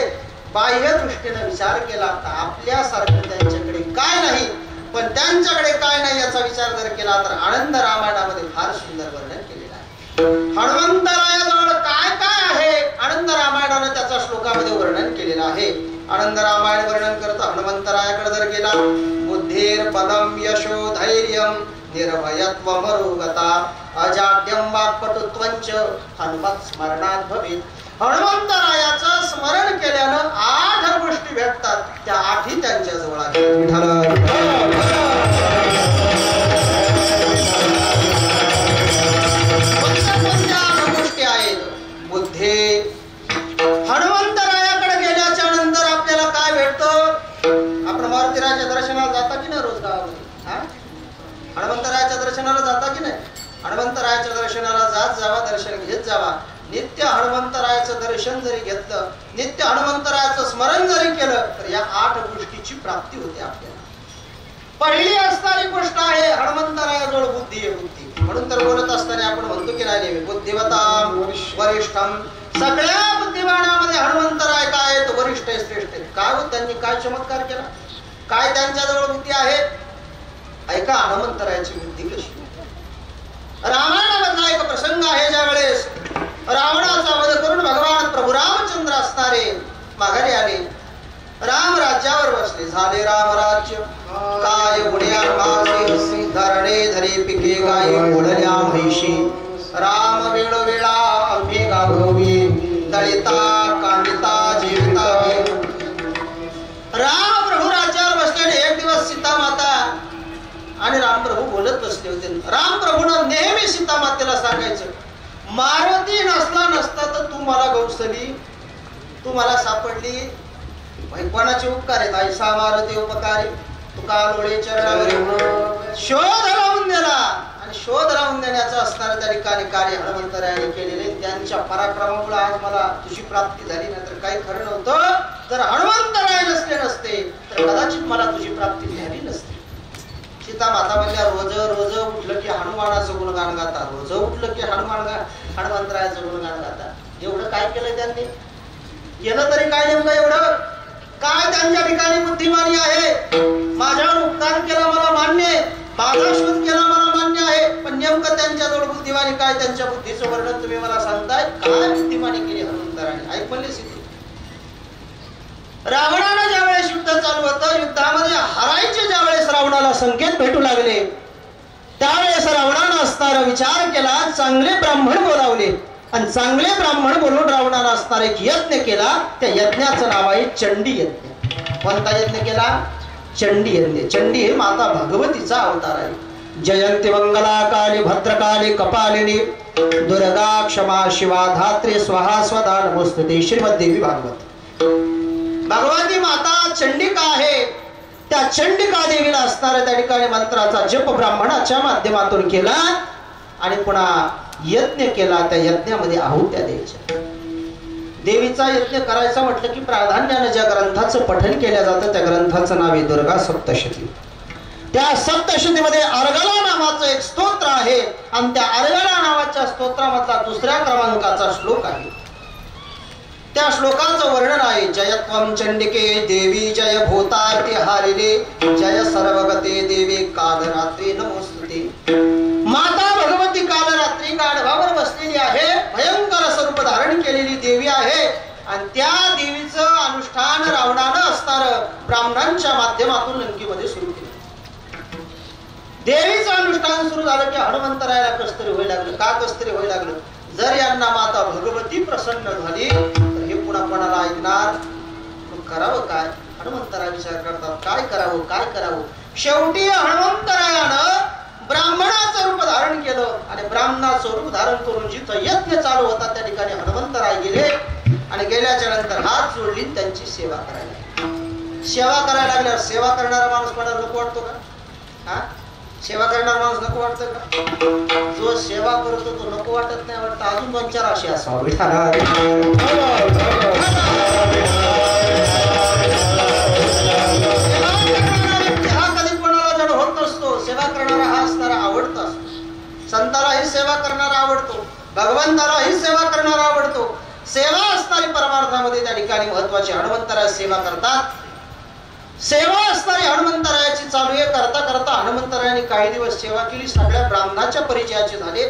बाह्य दृष्टीने विचार केला तर आपल्यासारखं त्यांच्याकडे काय नाही, पण त्यांच्याकडे काय नाही याचा विचार जर केला तर आनंद रामायणामध्ये फार सुंदर वर्णन केलेलं आहे. हनुमंतरायाजवळ काय काय आहे आनंद रामायणानं त्याचा श्लोकामध्ये वर्णन केलेलं आहे. आनंद रामायण वर्णन करता हनुमंतरायाकडे जर गेला, बुद्धीर बलम यशो धैर्यम निर्भयत्वम मरुगता अजाड्यम वाक्पटुत्वंच हनुमत स्मरणात भवेत. हनुमंतरायाचं स्मरण केल्यानं 8 गोष्टी भेटतात. त्या 8ही त्यांच्या जवळ आहेत. गोष्टी आहेत. बुद्धी. हनुमंतरायाकडे गेल्याच्या नंतर आपल्याला काय भेटतं? आपण मारुतीरायाच्या दर्शनाला जाता की नाही रोज गावामध्ये? हनुमंतरायाच्या दर्शनाला जाता की नाही? हनुमंतरायाच्या दर्शनाला जात जावा, दर्शन घेत जावा. नित्य हनुमंतरायाचं दर्शन जरी घेतलं, नित्य हनुमंतरायाचं स्मरण जरी केलं तर या 8 गोष्टीची प्राप्ती होते आपल्याला. पहिली असणारी गोष्ट आहे हनुमंतरायाजवळ बुद्धी आहे. बुद्धी म्हणून तर बोलत असताना आपण म्हणतो की नाही बुद्धिवताम वरिष्ठम. सगळ्या बुद्धिमानामध्ये हनुमंतराय काय आहेत? वरिष्ठ आहे, श्रेष्ठ आहे. काय हो त्यांनी काय चमत्कार केला? काय त्यांच्याजवळ बुद्धी आहे? ऐका हनुमंतरायाची बुद्धी कशी. रामायणामधला एक प्रसंग आहे ज्यावेळेस रावणाचा वध करून भगवान प्रभू रामचंद्र असणारे माघारी आले. राम राज्यावर बसले. झाले राम राज्य. काय गुण्या मासे धरणे धरे पिके गाई ओढल्या म्हैशी. राम वेळोवेळा आम्ही गाभोवी दळिता कांडिता जीविता. राम प्रभू राज्यावर बसलेले. एक दिवस सीता माता आणि राम प्रभू बोलत बसले होते. राम प्रभूनं नेहमी सीता मातेला सांगायचं, मारुती नसला नसता तर तू मला गौसली, तू मला सापडली. कोणाचे उपकार आहेत? ऐसा मारुती उपकारी तुका लोळे चरणावर. शोध लावून दिला आणि शोध लावून देण्याचं असणारं त्या ठिकाणी कार्य हनुमंतरायाने केलेले. त्यांच्या पराक्रमामुळे आज मला तुझी प्राप्ती झाली. नंतर काही खरं नव्हतं. जर हनुमंतराय नसले नसते तर कदाचित मला तुझी प्राप्ती झाली नसते. सीता माता म्हणल्या रोज रोज उठलं की हनुमानाचं गुणगान गाता, रोज उठलं की हनुमंतरायाचं गुणगान गाता. एवढं काय केलं त्यांनी? केलं तरी काय नेमकं एवढं? काय त्यांच्या ठिकाणी बुद्धिमानी आहे? माझ्यावर उपकार केला मला मान्य आहे, माझा शोध केला मला मान्य आहे, पण नेमकं त्यांच्याजवळ बुद्धिमानी काय? त्यांच्या बुद्धीचं वर्णन तुम्ही मला सांगताय? काय बुद्धिमानी केली हनुमंतरायाने? ऐक म्हणले स्थिती. रावणानं ज्यावेळेस युद्ध चालू होतं, युद्धामध्ये हरायचे ज्यावेळेस रावणाला संकेत भेटू लागले, त्यावेळेस रावणानं असणारा विचार केला, चांगले ब्राह्मण बोलावले आणि चांगले ब्राह्मण बोलून रावणानं असणारा एक यज्ञ केला. त्या यज्ञाचं नाव आहे चंडी यज्ञ. कोणता यज्ञ केला? चंडी यज्ञ. चंडी हे माता भगवतीचा अवतार आहे. जयंती मंगला काली भद्रकाली कपालिनी दुर्गा क्षमा शिवा धात्री स्वाहा स्वधा नमोस्तुते. श्रीमद्देवी भागवत. भगवती माता चंडिका आहे. त्या चंडिका देवीला असणाऱ्या त्या ठिकाणी मंत्राचा जप ब्राह्मणाच्या माध्यमातून केला आणि पुन्हा यज्ञ केला. त्या यज्ञामध्ये आहुत्या द्यायच्या. देवीचा यज्ञ करायचा म्हटलं की प्राधान्याने ज्या ग्रंथाचं पठण केलं जातं त्या ग्रंथाचं नाव आहे दुर्गा सप्तशती. त्या सप्तशतीमध्ये अर्गला नावाचं एक स्तोत्र आहे आणि त्या अर्गला नावाच्या स्तोत्रामधला 2ऱ्या क्रमांकाचा श्लोक आहे. त्या श्लोकाचं वर्णन आहे, जयत्वम चंडिके देवी जय भूतार्ती हारिले जय सर्वगते देवी कालरात्री नमोस्तुते. माता भगवती कालरात्री गाढवावर बसलेली आहे. भयंकर स्वरूप धारण केलेली देवी आहे आणि त्या देवीचं अनुष्ठान रावणानं असणारं ब्राह्मणांच्या माध्यमातून लंकेमध्ये सुरू केलं. देवीचं अनुष्ठान सुरू झालं की हनुमंतरायाला कसतरी व्हायला लागलं. का कसतरी व्हायला लागलं? जर यांना माता भगवती प्रसन्न झाली तर हे पुन्हा कोणाला ऐकणार? करावं काय? हनुमंतराय विचार करतात, काय करावं काय करावं. शेवटी हनुमंतरायानं ब्राह्मणाचं रूप धारण केलं आणि ब्राह्मणाचं रूप धारण करून जिथं यज्ञ चालू होता त्या ठिकाणी हनुमंतराय गेले आणि गेल्याच्या नंतर हात जोडली त्यांची सेवा करायला. सेवा करायला लागल्यावर सेवा करणारा माणूस कोणाला नको वाटतो का? सेवा करणारा माणूस नको वाटतं का? जो सेवा करतो तो नको वाटत नाही वाटतं. अजून 2-4 अशी असावं. कधी कोणाला जड होत नसतो. सेवा करणारा हा असणारा आवडता असतो. संतालाही सेवा करणारा आवडतो, भगवंतालाही सेवा करणारा आवडतो. सेवा असणारी परमार्थामध्ये त्या ठिकाणी महत्वाची. हनुमंतराय सेवा करतात. सेवा असणारी हनुमंतरायाची चालू आहे. करता करता हनुमंतरायाने काही दिवस सेवा केली. सगळ्या ब्राह्मणाच्या परिचयाचे झाले.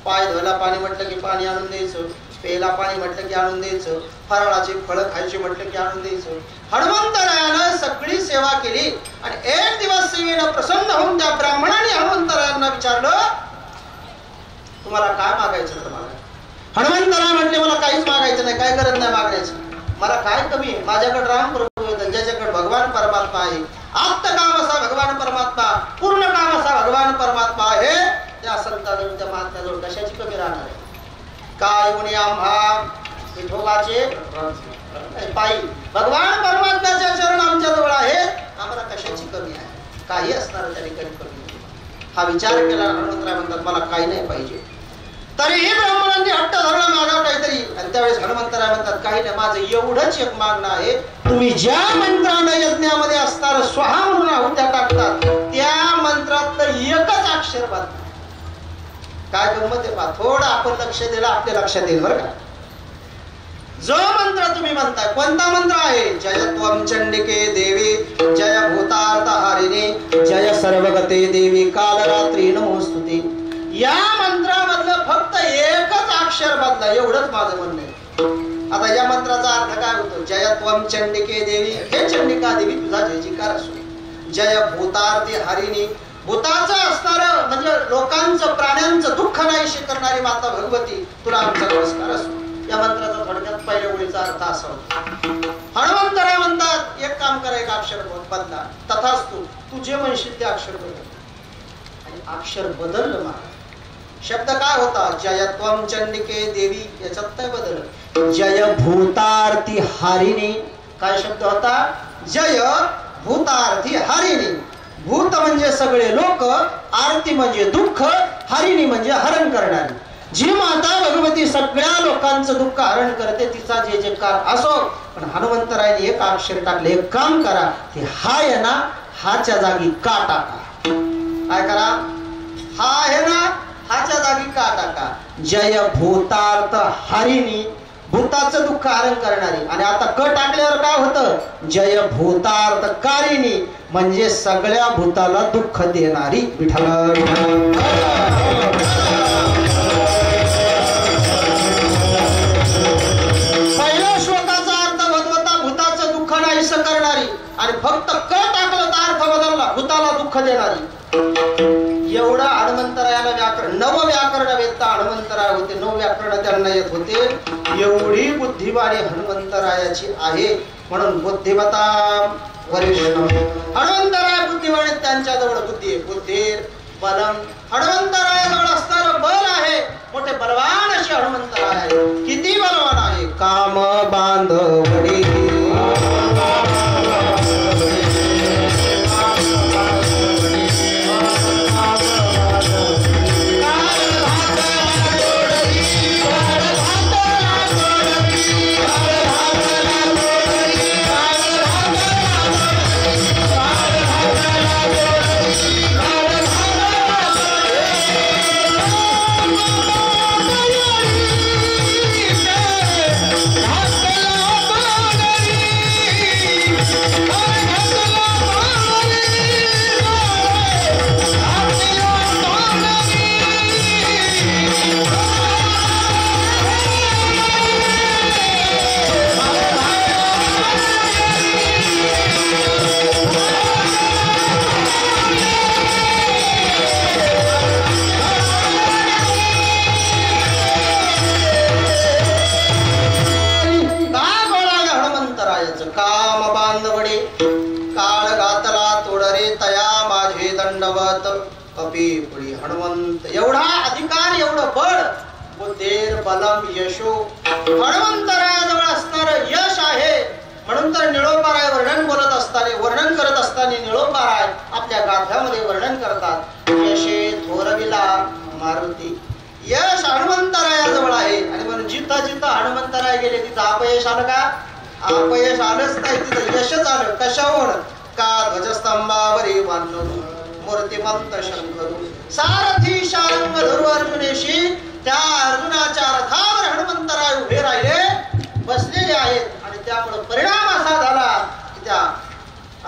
पाय धुवायला पाणी म्हटलं की पाणी आणून द्यायचं, प्यायला पाणी म्हटलं की आणून द्यायचं, फराळाची फळं खायची म्हटलं की आणून द्यायचं. हनुमंतरायानं सगळी सेवा केली आणि एक दिवस सेवेनं प्रसन्न होऊन त्या ब्राह्मणाने हनुमंतरायांना विचारलं, तुम्हाला काय मागायचं तर मागा. हनुमंतराय म्हटले, मला काहीच मागायचं नाही, काय गरज नाही मागण्याची, मला काय कमी आहे, माझ्याकडे राम प्रभू आहे, ज्याच्याकडे भगवान परमात्मा आहे, आप्त काम असा भगवान परमात्मा, पूर्ण काम असा भगवान परमात्मा आहे, त्या संतांजवळ त्या महात्म्याजवळ कशाची कमी राहणार आहे. काय म्हणे, आम्हा विठोबाचे पायी भगवान परमात्म्याच्या चरण आमच्या जवळ आहेत, आम्हाला कशाची कमी आहे, काही असणार त्या ठिकाणी कमी. हा विचार केला. हनुमंतराय म्हणतात, मला काही नाही पाहिजे. तरीही ब्राह्मणांनी हट्ट धरला मागा काहीतरी. आणि त्यावेळेस हनुमंतराय म्हणतात, काही नाही, माझं एवढंच एक मागणं आहे, तुम्ही ज्या मंत्रानं यज्ञामध्ये असताना स्वाहा म्हणून आहुत्या टाकतात त्या मंत्रातलं एकच अक्षर बदला. काय गंमत आहे पहा, थोडं आपण लक्ष दिलं आपल्या लक्षात येईल बरं का. जो मंत्र तुम्ही म्हणताय, कोणता मंत्र आहे? जय त्वं चंडिके देवी, जय भूतार्थ हारिणे, जय सर्वगते देवी, कालरात्री नमोस्तुते. या मंत्रामधलं फक्त एकच अक्षर बदला, एवढंच माझं म्हणणं आहे. आता या मंत्राचा अर्थ काय होतो? जय त्वं चंडिके देवी, हे चंडिका देवी तुझा जय जयकार असो. जय भूतार्थ हारिणी, भूताचं असणारं म्हणजे लोकांचं प्राण्यांचं दुःख नाहीशी करणारी माता भगवती, तुला आमचा नमस्कार असो. या मंत्राचा थोडक्यात पहिल्या ओळीचा अर्थ असा होता. हनुमंतराय म्हणतात, एक काम करा, एक अक्षर बदला. तथास्तु, तू जे म्हणशील ते अक्षर बदल. आणि अक्षर बदललं महाराज. शब्द काय होता? जय त्वं चंडिके देवी, याच्यात काय बदल? जय भूतार्थी हारिणी. काय शब्द होता? जय भूतार्थी हारिणी. भूत म्हणजे सगळे लोक, आरती म्हणजे दुःख, हरिणी म्हणजे हरण करणारी. जी माता भगवती सगळ्या लोकांचं दुःख हरण करते, तिचा जे जयकार असो. पण हनुमंतरायने एक अक्षर टाकले, एक काम करा, ते हा आहे ना, हाच्या जागी का टाका. काय करा? हा आहे ना, हाच्या जागी का टाका. जय भूतार्थ हरिणी, भूताचं दुःख हरण करणारी. आणि आता क टाकल्यावर काय होतं? जय भूतार्थ कारिणी, म्हणजे सगळ्या भूताला दुःख देणारी. विठ्ठल. पहिल्या श्लोकाचा अर्थ होता भूताचं दुःख नाहीसं करणारी, आणि फक्त क टाकलं तर अर्थ बदलला, भूताला दुःख देणारी. एवढं हनुमंतरायाला व्याकरण, नव व्याकरण वेत्ता हनुमंतराय होते, नव व्याकरण त्यांना येत होते. एवढी बुद्धिवाणी हनुमंतरायाची आहे. म्हणून बुद्धिमता वरिष्ठ हनुमंतराय बुद्धिवाणी, त्यांच्याजवळ बुद्धी आहे. बुद्धीर बलम, हनुमंतरायाजवळ असणारं बल आहे. मोठे बलवान असे हनुमंतराय आहे. किती बलवान आहे? काम बांधवडी, हनुमंत. एवढा अधिकार, एवढं बळ, बुद्धीर बलम यशो, हनुमंतरायाजवळ असणारं यश आहे. म्हणून तर निळोपाराय वर्णन बोलत असताना, वर्णन करत असताना निळोपाराय आपल्या गाथ्यामध्ये वर्णन करतात. यशे थोरविला मारुती, यश हनुमंतरायाजवळ आहे. आणि म्हणून जिथं जिथं हनुमंतराय गेले तिथं अपयश आलं का? अपयश आलंच नाही, तिथं यशच आलं. कशावर? का ध्वजस्तंभावरी बांधून मूर्तिमंत शंकरू, सारथी शारंग धरू अर्जुनेशी. त्या अर्जुनाच्या रथावर हनुमंतराय उभे राहिले, बसलेले आहेत. आणि त्यामुळे परिणाम असा झाला की त्या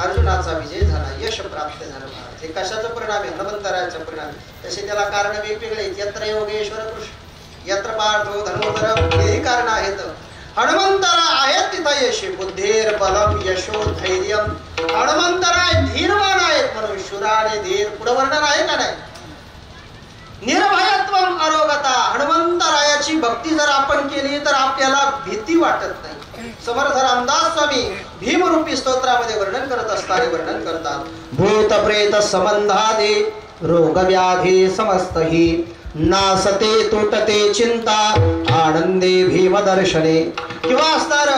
अर्जुनाचा विजय झाला, यश प्राप्त झालं. हे कशाचा परिणाम आहे? हनुमंतरायाचा परिणाम. तसे त्याला कारण वेगवेगळे आहेत. यत्र योगेश्वर कृष्ण, यत्र पार्थो धनुर्धर, हे कारण आहेत. हनुमंतरा आहेत तिथं यश. बुद्धीर बलम यशो धैर्यम. हनुमंतराय धीरवान आहेत म्हणून शुरा आणि धीर पुढे वर्णन आहे का नाही? निर्भयत्वम अरोगता. हनुमंतरायाची भक्ती जर आपण केली तर आपल्याला भीती वाटत नाही. समर्थ रामदास स्वामी भीमरूपी स्तोत्रामध्ये वर्णन करत असताना वर्णन करतात, भूत प्रेत संबंधादे रोग व्याधी समस्तही नासते तुटते चिंता आनंदे भीम दर्शने. किंवा असणार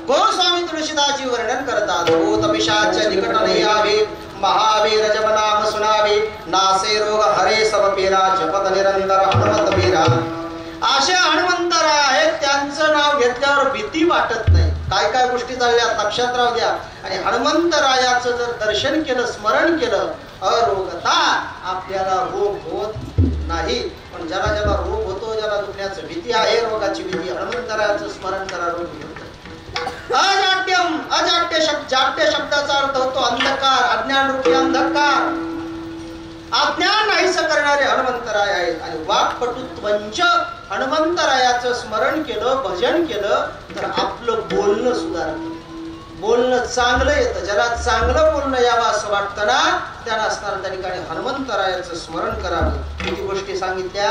गोस्वामी तुळशीदासजी वर्णन करतात, भूत पिशाच निकट नाही यावे, महावीर जप नाम सुनावे, नासे रोग हरे सब पेरा, जपत निरंतर हनुमत वीरा. असे हनुमंतराय आहेत, त्यांचं नाव घेतल्यावर भीती वाटत नाही. काय काय गोष्टी चालल्या लक्षात राहू द्या. आणि हनुमंतरायाचं जर दर्शन केलं, स्मरण केलं, अरोगता, आपल्याला रोग होत नाही. पण ज्याला ज्याला रोग होतो, ज्याला दुखण्याचं भीती आहे, रोगाची भीती, हनुमंतरायाचं स्मरण करा, रोग होत. अजाट्यम, अजाट्य शब्द, जाट्य शब्दाचा अर्थ होतो अंधकार, अज्ञान रूपी अंधकार. अज्ञान नाहीसं करणारे हनुमंतराय आहेत. आणि वाक्पटुत्वंच, हनुमंतरायाचं स्मरण केलं, भजन केलं तर आपलं बोलणं सुधारतं, बोलणं चांगलं येतं. ज्याला चांगलं बोलणं यावं असं वाटतं ना, त्याला असणार त्या ठिकाणी हनुमंतरायाचं स्मरण करावं. किती गोष्टी सांगितल्या?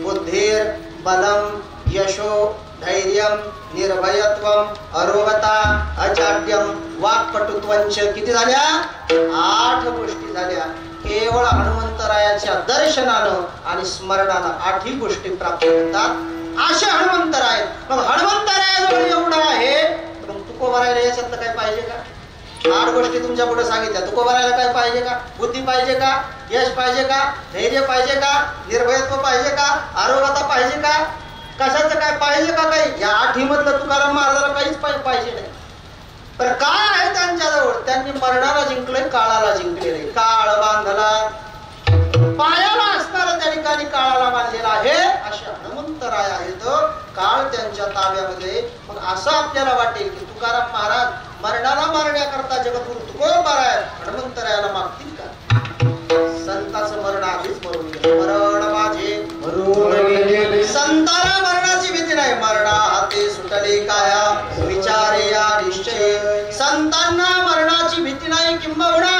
बुद्धीर बलम यशो धैर्यम निर्भयत्वम अरोगता अजाड्यम वाक्पटुत्वंच. किती झाल्या? 8 गोष्टी झाल्या. केवळ हनुमंतरायाच्या दर्शनानं आणि स्मरणानं 8ही गोष्टी प्राप्त होतात. असे हनुमंतराय. मग हनुमंतरायाजवळ एवढं आहे, मग तुकोबारायला याच्यातलं काय पाहिजे का? 8 गोष्टी तुमच्या पुढे सांगितल्या. तुकोबारायला काय पाहिजे का? बुद्धी पाहिजे का? यश पाहिजे का? धैर्य पाहिजे का? निर्भयत्व पाहिजे का? आरोग्यता पाहिजे का? कशाचं काय पाहिजे का? काही या 8ही मधलं तुकाराम महाराजाला काहीच पाहिजे नाही. तर काय आहे त्यांच्याजवळ? त्यांनी मरणाला जिंकले, काळाला जिंकले नाही. काळ बांधला, पायाला असणारा त्या ठिकाणी काळाला बांधलेला आहे. असे हनुमंतराय आहेत. काळ त्यांच्या ताब्यामध्ये. मग असं आपल्याला वाटेल की तुकाराम महाराज मरणाला मारण्याकरता जगद्गुरु तुकोबाराय हनुमंतरायाला मागतील का? संताचं मरण आधीच मरून गेलं. मरण माझे मरून गेले. संताला मरणाची भीती नाही. मरणा हाते सुटले काया, विचारे या निश्चय. संतांना मरणाची भीती नाही. किंबहुना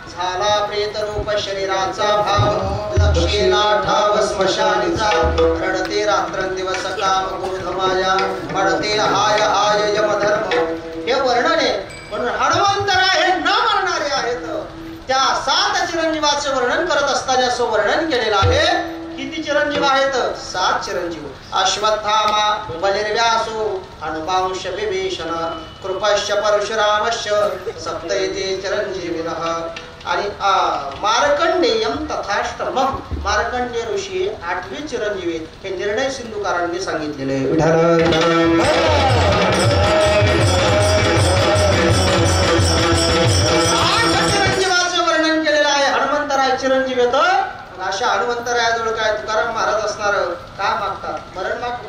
झाला प्रेत रूप शरीराचा भाव, लक्षेला ठाव स्मशानीचा. रडते रात्रंदिवस काम क्रोध माया, मडते हाय हाय यमधर्म. हे वर्णन आहे. म्हणून हनुमंतराय हे न मरणारे आहेत. त्या 7 चिरंजीवाचं वर्णन करत असताना असं वर्णन केलेलं आहे. किती चिरंजीव आहेत? 7 चिरंजीव. अश्वत्थामा, बलिर्व्यासो, हनुमांश विभीषण, कृपश्च परशुरामश्च, सप्तैते चिरंजीविनः. आणि मार्कंडेयम तथाष्टमम. मार्कंडेय ऋषी 8वे चिरंजीवी. हे निर्णय सिंधुकारांनी सांगितलेले. चिरंजीवाचं वर्णन केलेलं आहे. हनुमंतराय चिरंजीव येतो. अशा हनुमंतरायाजवळ काय तुकाराम महाराज असणार? काय मागतात?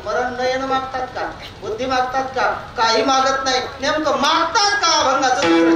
मरण न येणं मागतात का? बुद्धी मागतात का? काही मागत नाही. नेमकं मागतात का? अभंगाचं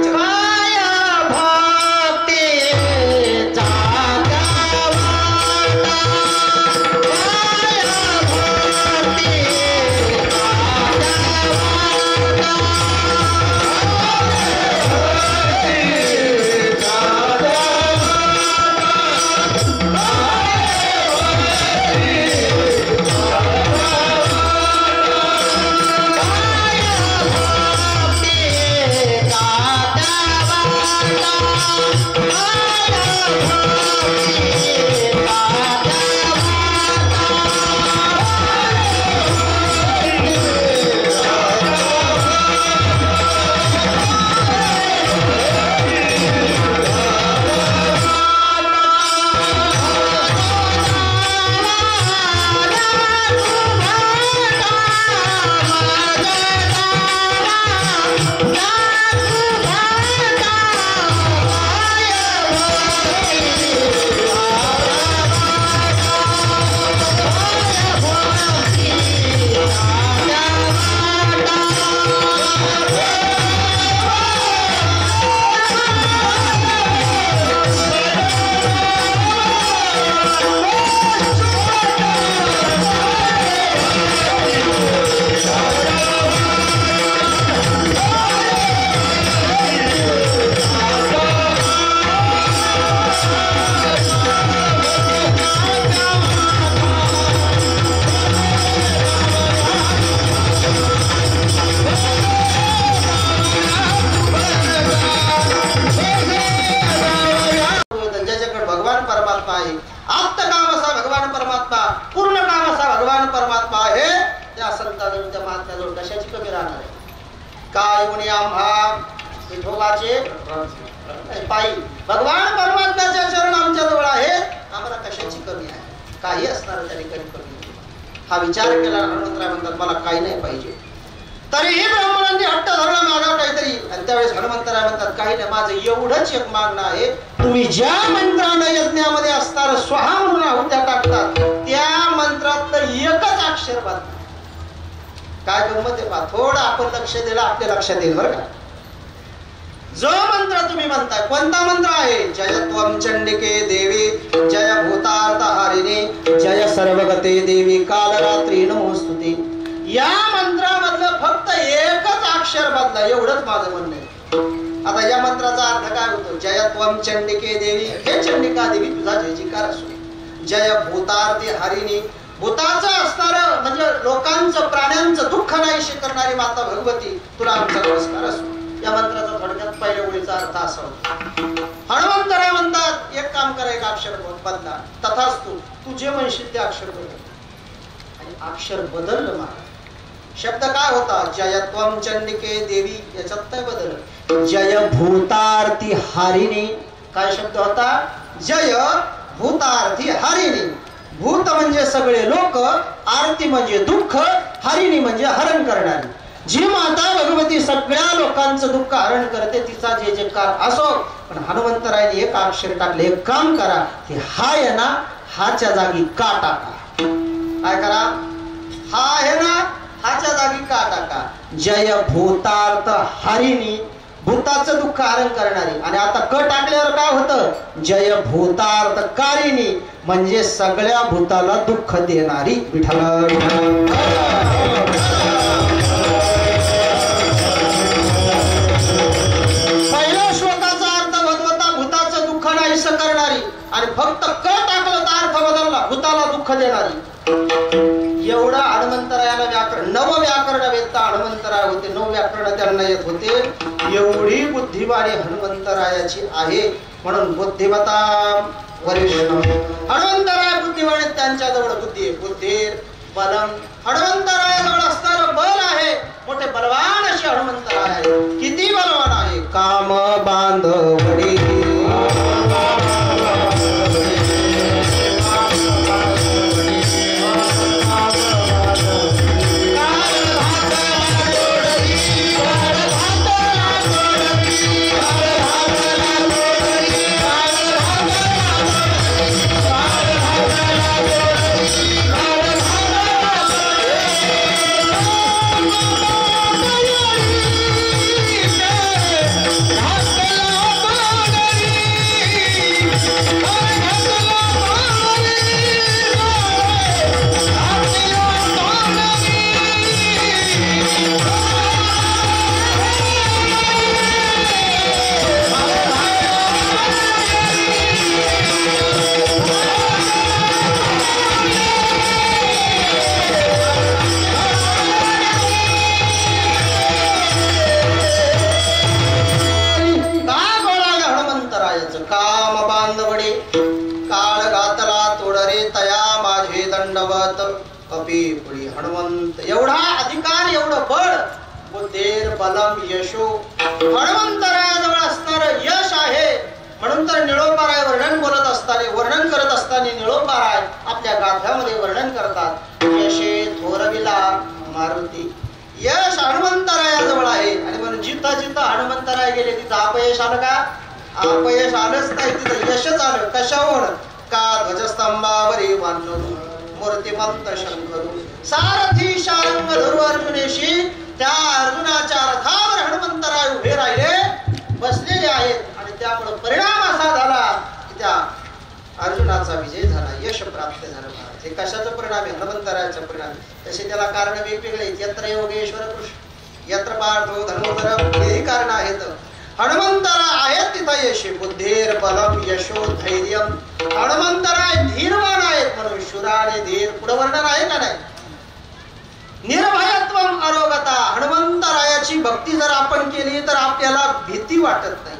परमात्मा आहे. आप्त काम असा भगवान परमात्मा, पूर्ण काम असा भगवान परमात्मा आहे. त्या संतांजवळ त्या महात्म्याजवळ कशाची कमी राहणार आहे? काय म्हणे आम्हा विठोबाचे पायी भगवान परमात्म्याच्या चरण आमच्या जवळ आहेत, आम्हाला कशाची कमी आहे? काही असणार त्या ठिकाणी कमी. हा विचार केला हनुमंतराय म्हणतात मला काही नाही पाहिजे. तरीही ब्राह्मणांनी हट्ट धरला मागाव काहीतरी. आणि त्यावेळेस हनुमंतराय म्हणतात काही नाही, माझं एवढंच एक मागणं आहे. तुम्ही ज्या मंत्रानं यज्ञामध्ये असणार स्वाहा म्हणून आहुत्या टाकतात त्या मंत्रातलं एकच अक्षर बदला. काय गंमत आहे पहा, थोडं आपण लक्ष दिलं आपल्या लक्षात येईल बरं का. जो मंत्र तुम्ही म्हणताय कोणता मंत्र आहे? जय त्वं चंडिके देवी जय भूतार्थ हारिणी जय सर्वगते देवी कालरात्री नमोस्तुते. या मंत्रामधलं फक्त एकच अक्षर बदला, एवढंच माझं म्हणणं आहे. आता या मंत्राचा अर्थ काय होतो? जय त्वं चंडिके देवी, हे चंडिका देवी तुझा जय जयकार असो. जय भूतार्थ हारिणी, भूताचं असणारं म्हणजे लोकांचं प्राण्यांचं दुःख नाहीशी करणारी माता भगवती तुला आमचा नमस्कार असो. या मंत्राचा थोडक्यात पहिल्या ओळीचा अर्थ असा होता. हनुमंतराय म्हणतात एक काम करा, एक अक्षर बदला. तथास्तु, तू जे म्हणशील ते अक्षर बदल. आणि अक्षर बदललं महाराज. शब्द काय होता? जय त्वं चंडिके देवी, याच्यात काय बदल? जय भूतार्थी हारिणी. काय शब्द होता? जय भूतार्थी हारिणी. भूत म्हणजे सगळे लोक, आरती म्हणजे दुःख, हरिणी म्हणजे हरण करणारी. जी माता भगवती सगळ्या लोकांचं दुःख हरण करते तिचा जे जयकार असो. पण हनुमंतरायने एक अक्षर टाकले. एक काम करा, की हा आहे ना, हाच्या जागी का टाका. काय करा? हा आहे ना, हाच्या जागी का टाका. जय भूतार्थ हरिणी, भूताचं दुःख हरण करणारी. आणि आता क टाकल्यावर काय होतं? जय भूतार्थ कारिणी, म्हणजे सगळ्या भूताला दुःख देणारी. विठ्ठल पहिल्या श्लोकाचा अर्थ बदलता भूताचं दुःख नाहीसं करणारी, आणि फक्त क टाकलं तर अर्थ बदलला, भूताला दुःख देणारी. एवढं हनुमंतरायाला व्याकरण, नव व्याकरण वेदता हनुमंतराय होते, नव व्याकरण त्यांना येत होते. एवढी बुद्धिवाणी हनुमंतरायाची आहे. म्हणून बुद्धिमता वरिष्ठ हनुमंतराय बुद्धिवाणी, त्यांच्याजवळ बुद्धी आहे. बुद्धीर बलम, हनुमंतरायाजवळ असणारं बल आहे. मोठे बलवान असे हनुमंतराय आहे. किती बलवान आहे? काम बांधवडी हनुमंत. एवढा अधिकार, एवढं बळ, बुद्धीर बलम यशो, हनुमंतरायाजवळ असणारं यश आहे. म्हणून तर निळोपाराय वर्णन बोलत असताना, वर्णन करत असताना निळोपाराय आपल्या गाथ्यामध्ये वर्णन करतात. यशे थोरविला मारुती, यश हनुमंतरायाजवळ आहे. आणि म्हणून जिथं जिथं हनुमंतराय गेले तिथं अपयश आलं का? अपयश आलंच नाही, तिथं यशच आलं. कशावर? का ध्वजस्तंभावरी वानरू मूर्तिमंत शंकरू सारथी शारंग धरू अर्जुनेशी. त्या अर्जुनाच्या रथावर हनुमंतराय उभे राहिले, बसलेले आहेत. आणि त्यामुळे परिणाम असा झाला की त्या अर्जुनाचा विजय झाला, यश प्राप्त झालं. महाराज, हे कशाचा परिणाम आहे? हनुमंतरायाचा परिणाम. तसे त्याला कारण वेगवेगळे आहेत. यत्र योगेश्वर कृष्ण, यत्र पार्थो धर्मोधर, हेही कारण आहेत. हनुमंतराय आहेत तिथं यश. बुद्धीर बलम यशो धैर्यम, हनुमंतराय धीरवान आहेत. म्हणून शुरा आणि धीर पुढे वर्णन आहे का नाही? निर्भयत्वम अरोगता, हनुमंतरायाची भक्ती जर आपण केली तर आपल्याला भीती वाटत नाही.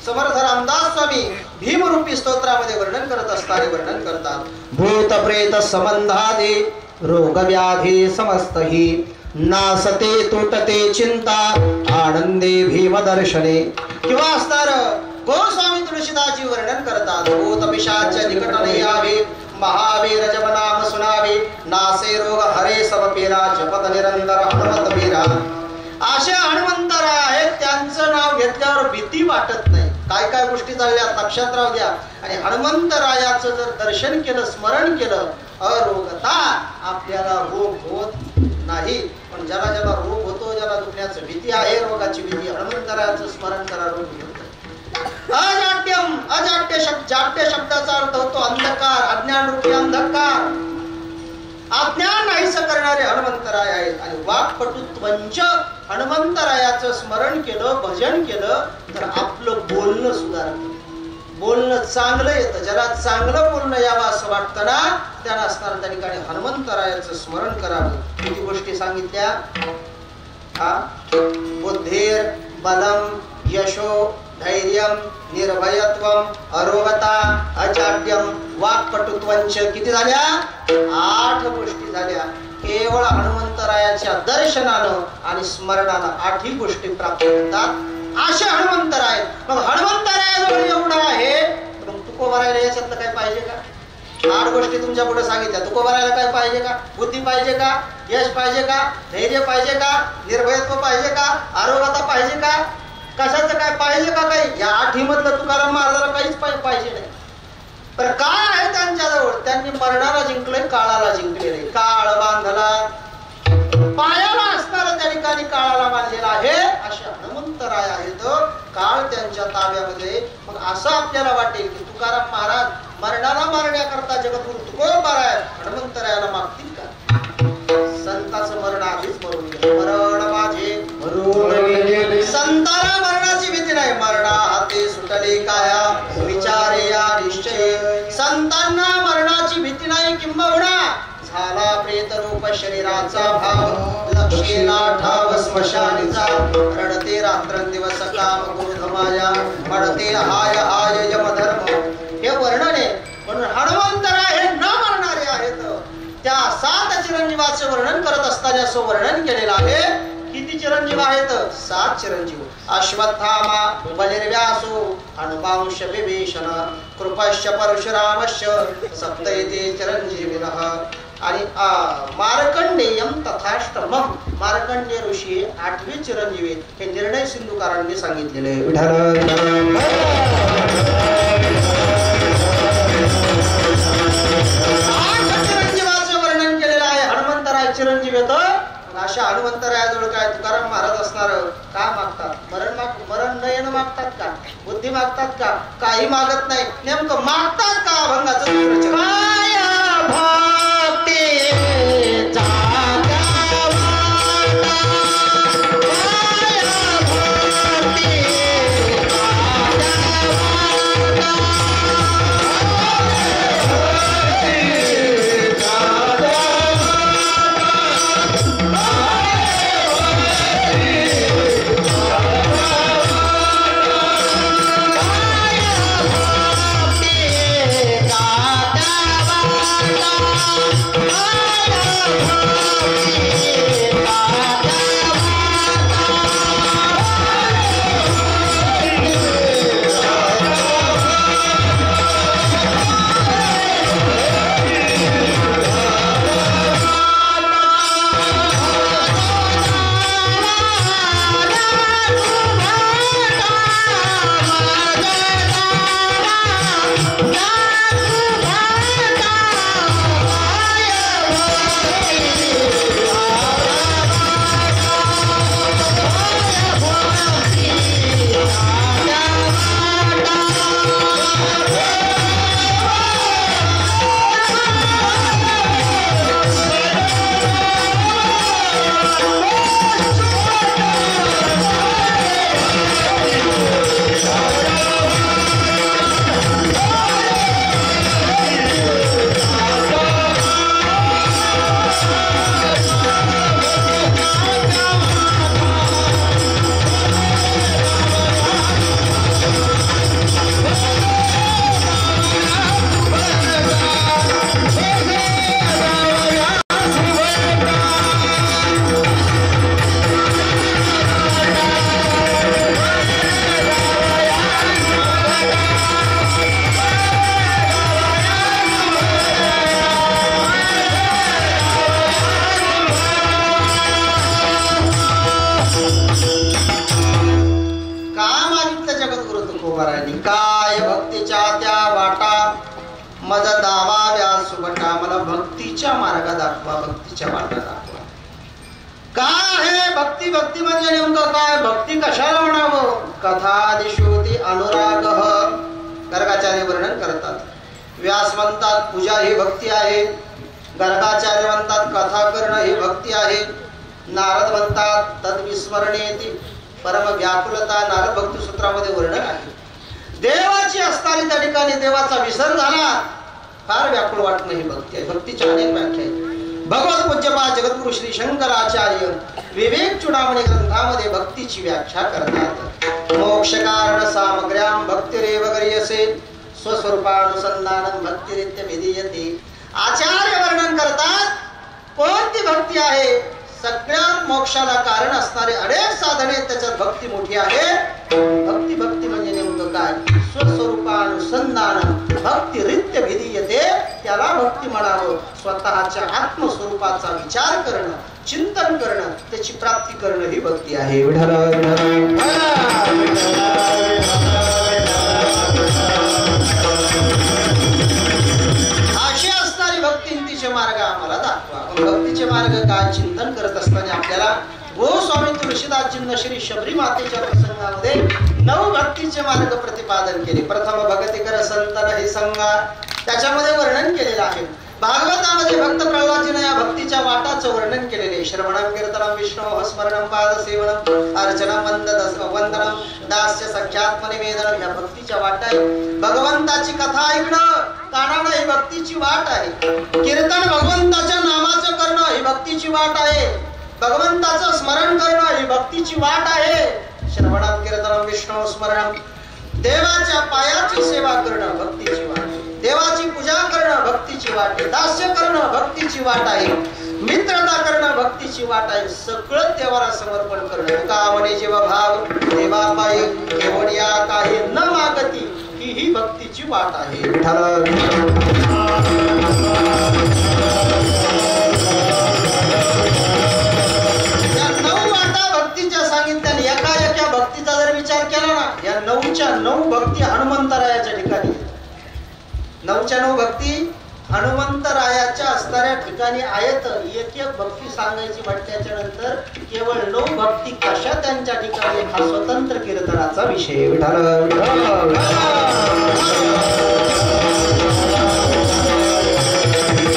समर्थ रामदास स्वामी भीमरूपी स्तोत्रामध्ये वर्णन करत असताना वर्णन करतात, भूत प्रेत संबंधादे रोग व्याधी समस्तही नासते तुटते चिंता आनंदे भीम दर्शने. किंवा असणार गोस्वामी तुळशीदासजी वर्णन करतात, भूत पिशाच निकट नाही यावे महावीर जप नाम सुनावे नासे रोग हरे सब पेरा जपत निरंतर हनुमत वीरा. असे हनुमंतराय आहेत, त्यांचं नाव घेतल्यावर भीती वाटत नाही. काय काय गोष्टी चालल्या लक्षात राहू द्या. आणि हनुमंतरायाचं जर दर्शन केलं, स्मरण केलं, अरोगता आपल्याला रोग होत नाही. पण ज्याला ज्याला रोग होतो, ज्याला दुखण्याची भीती आहे, रोगाची भीती, हनुमंतरायाचं स्मरण करा, रोग होत. अजाट्यम, अजाट्य शब्द, जाट्य शब्दाचा अर्थ होतो अंधकार, अज्ञान रूपी अंधकार. अज्ञान नाहीस करणारे हनुमंतराय आहेत. आणि वाक्पटुत्वंच, हनुमंतरायाचं स्मरण केलं, भजन केलं तर आपलं बोलणं सुधारतं, बोलणं चांगलं येतं. ज्याला चांगलं बोलणं यावं असं वाटतं ना, त्याला असणार त्या ठिकाणी हनुमंतरायाचं स्मरण करावं. किती गोष्टी सांगितल्या, बुद्धीर बलम यशो धैर्यम निर्भयत्वम अरोगता अजाड्यम वाक्पटुत्वंच. किती झाल्या, 8 गोष्टी झाल्या. केवळ हनुमंतरायाच्या दर्शनानं आणि स्मरणानं 8ही गोष्टी प्राप्त होतात. असे हनुमंतराय. मग हनुमंतरायाजवळ एवढं आहे, मग तुकोबारायला याच्यातलं काय पाहिजे का? 8 गोष्टी तुमच्या पुढे सांगितल्या. तुकोबारायला काय पाहिजे का? बुद्धी पाहिजे का? यश पाहिजे का? धैर्य पाहिजे का? निर्भयत्व पाहिजे का? आरोग्यता पाहिजे का? कशाचं काय पाहिजे का? काही या 8ही मधलं तुकाराम महाराजाला काहीच पाहिजे नाही. पण काय आहे त्यांच्याजवळ? त्यांनी मरणाला जिंकले, काळाला जिंकले नाही. काळ बांधला, पायाला असणारा त्या ठिकाणी काळाला बांधलेला आहे. अशा हनुमंतराय आहेत, काळ त्यांच्या ताब्यामध्ये. मग असं आपल्याला वाटेल की तुकाराम महाराज मरणाला मारण्याकरता जगद्गुरु तुकोबाराय हनुमंतरायाला मागतील का? संताचं मरण आधीच मरून गेलं. मरण माझे मरून गेले, संताला मरणाची भीती नाही. मरणा हाते सुटले काया विचारे या निश्चय. संतांना मरणाची भीती नाही. किंबहुना झाला प्रेत रूप शरीराचा भाव लक्षेला ठाव स्मशानीचा. रडते रात्रंदिवस काम क्रोध माया मडते हाय हाय यमधर्म. हे वर्णन आहे. म्हणून हनुमंतराय हे न मरणारे आहेत. त्या 7 चिरंजीवाचं वर्णन करत असताना असं वर्णन केलेलं आहे. किती चिरंजीव आहेत? 7 चिरंजीव. अश्वत्थामा बलिर्व्यासो हनुमांश विभीषण कृपश्च परशुरामश्च सप्तैते चिरंजीविनः. आणि मार्कंडेयम तथाष्टमम. मार्कंडेय ऋषी 8वे चिरंजीवी. हे निर्णय सिंधुकारांनी सांगितलेले. चिरंजीवाचं वर्णन केलेलं आहे. हनुमंतराय चिरंजीव येतं. अशा हनुमंतरायाजवळ काय तुकाराम महाराज असणार? काय मागतात? मरण नयन मागतात का? बुद्धी मागतात का? काही मागत नाही. नेमकं मागतात का? अभंगाचं मज दावाव्या सुबटा, मला भक्तीच्या मार्गा दाखवा, भक्तीच्या वाटा दाखवा. काय आहे भक्ती? भक्ती म्हणजे नेमकं काय? भक्ती कशाला म्हणावं? कथादिशोती अनुराग, गर्गाचार्य वर्णन करतात. व्यास म्हणतात पूजा ही भक्ती आहे, गर्गाचार्य म्हणतात कथा करणं ही भक्ती आहे, नारद म्हणतात तद्विस्मरणेती परम व्याकुलता, नारद भक्ती सूत्रामध्ये वर्णन आहे. देवाची असताना त्या ठिकाणी देवाचा विसर झाला, फार व्याकुळ वाटणं ही भक्ती आहे. भक्तीच्या अनेक व्याख्या आहेत. भगवत पूज्यपाद जगद्गुरु श्री शंकराचार्य विवेक चूडामणी ग्रंथामध्ये भक्तीची व्याख्या करतात. मोक्ष कारण सामग्र्याम भक्तिरेव गरीयसे स्वस्वरूपानुसंधानं भक्तिरित्य विधीयते. आचार्य वर्णन करतात कोणती भक्ती आहे? सगळ्यात मोक्षाला कारण असणारे अनेक साधने, त्याच्यात भक्ती मोठी आहे. भक्ती भक्ती म्हणजे नेमकं काय? स्वस्वरूपानुसंधान भक्तिरित्य विधीयते, त्याला भक्ती म्हणावं. स्वतःच्या आत्मस्वरूपाचा विचार करणं, चिंतन करणं, त्याची प्राप्ती करणं ही भक्ती आहे. अशी असणारी भक्तींतीचे मार्ग आम्हाला दाखवा. भक्तीचे मार्ग काय? चिंतन करत असताना आपल्याला गोस्वामी तुळशीदासजींना श्री शबरी मातेच्या प्रसंगामध्ये 9 भक्तीचे मार्ग प्रतिपादन केले. प्रथम भगती कर संतन हे संगा, त्याच्यामध्ये वर्णन केलेलं आहे. भागवतामध्ये भक्त प्रल्हादजीने या भक्तीच्या वाटाचं वर्णन केलेले. श्रवणं कीर्तनं विष्णो स्मरणं पादसेवनं अर्चनं वंदनं दास्य सख्यात्मनिवेदनं, या भक्तीच्या वाटा आहे. भगवंताची कथा ऐकणं कानानं ही भक्तीची वाट आहे. कीर्तन भगवंताच्या नामाचं करणं ही भक्तीची वाट आहे. भगवंताचं स्मरण करणं ही भक्तीची वाट आहे. श्रवणं कीर्तनं विष्णो स्मरणं, देवाच्या पायाची सेवा करणं भक्तीची वाट आहे. देवाची पूजा करणं भक्तीची वाट आहे. दास्य करणं भक्तीची वाट आहे. मित्रता करणं भक्तीची वाट आहे. सगळं देवाला समर्पण करणं. कामने जीव भाव देवा पायी केवढ्या काही न मागती, ही भक्तीची वाट आहे. या 9 वाटा भक्तीच्या सांगितल्याने एका भक्तीचा जर विचार केला ना, या 9च्या 9 भक्ती हनुमंतरायाच्या ठिकाणी, 9च्या 9 भक्ती हनुमंतरायाच्या असणाऱ्या ठिकाणी आहेत. एक भक्ती सांगायची म्हटल्याच्या नंतर केवळ 9 भक्ती कशा त्यांच्या ठिकाणी, हा स्वतंत्र कीर्तनाचा विषय.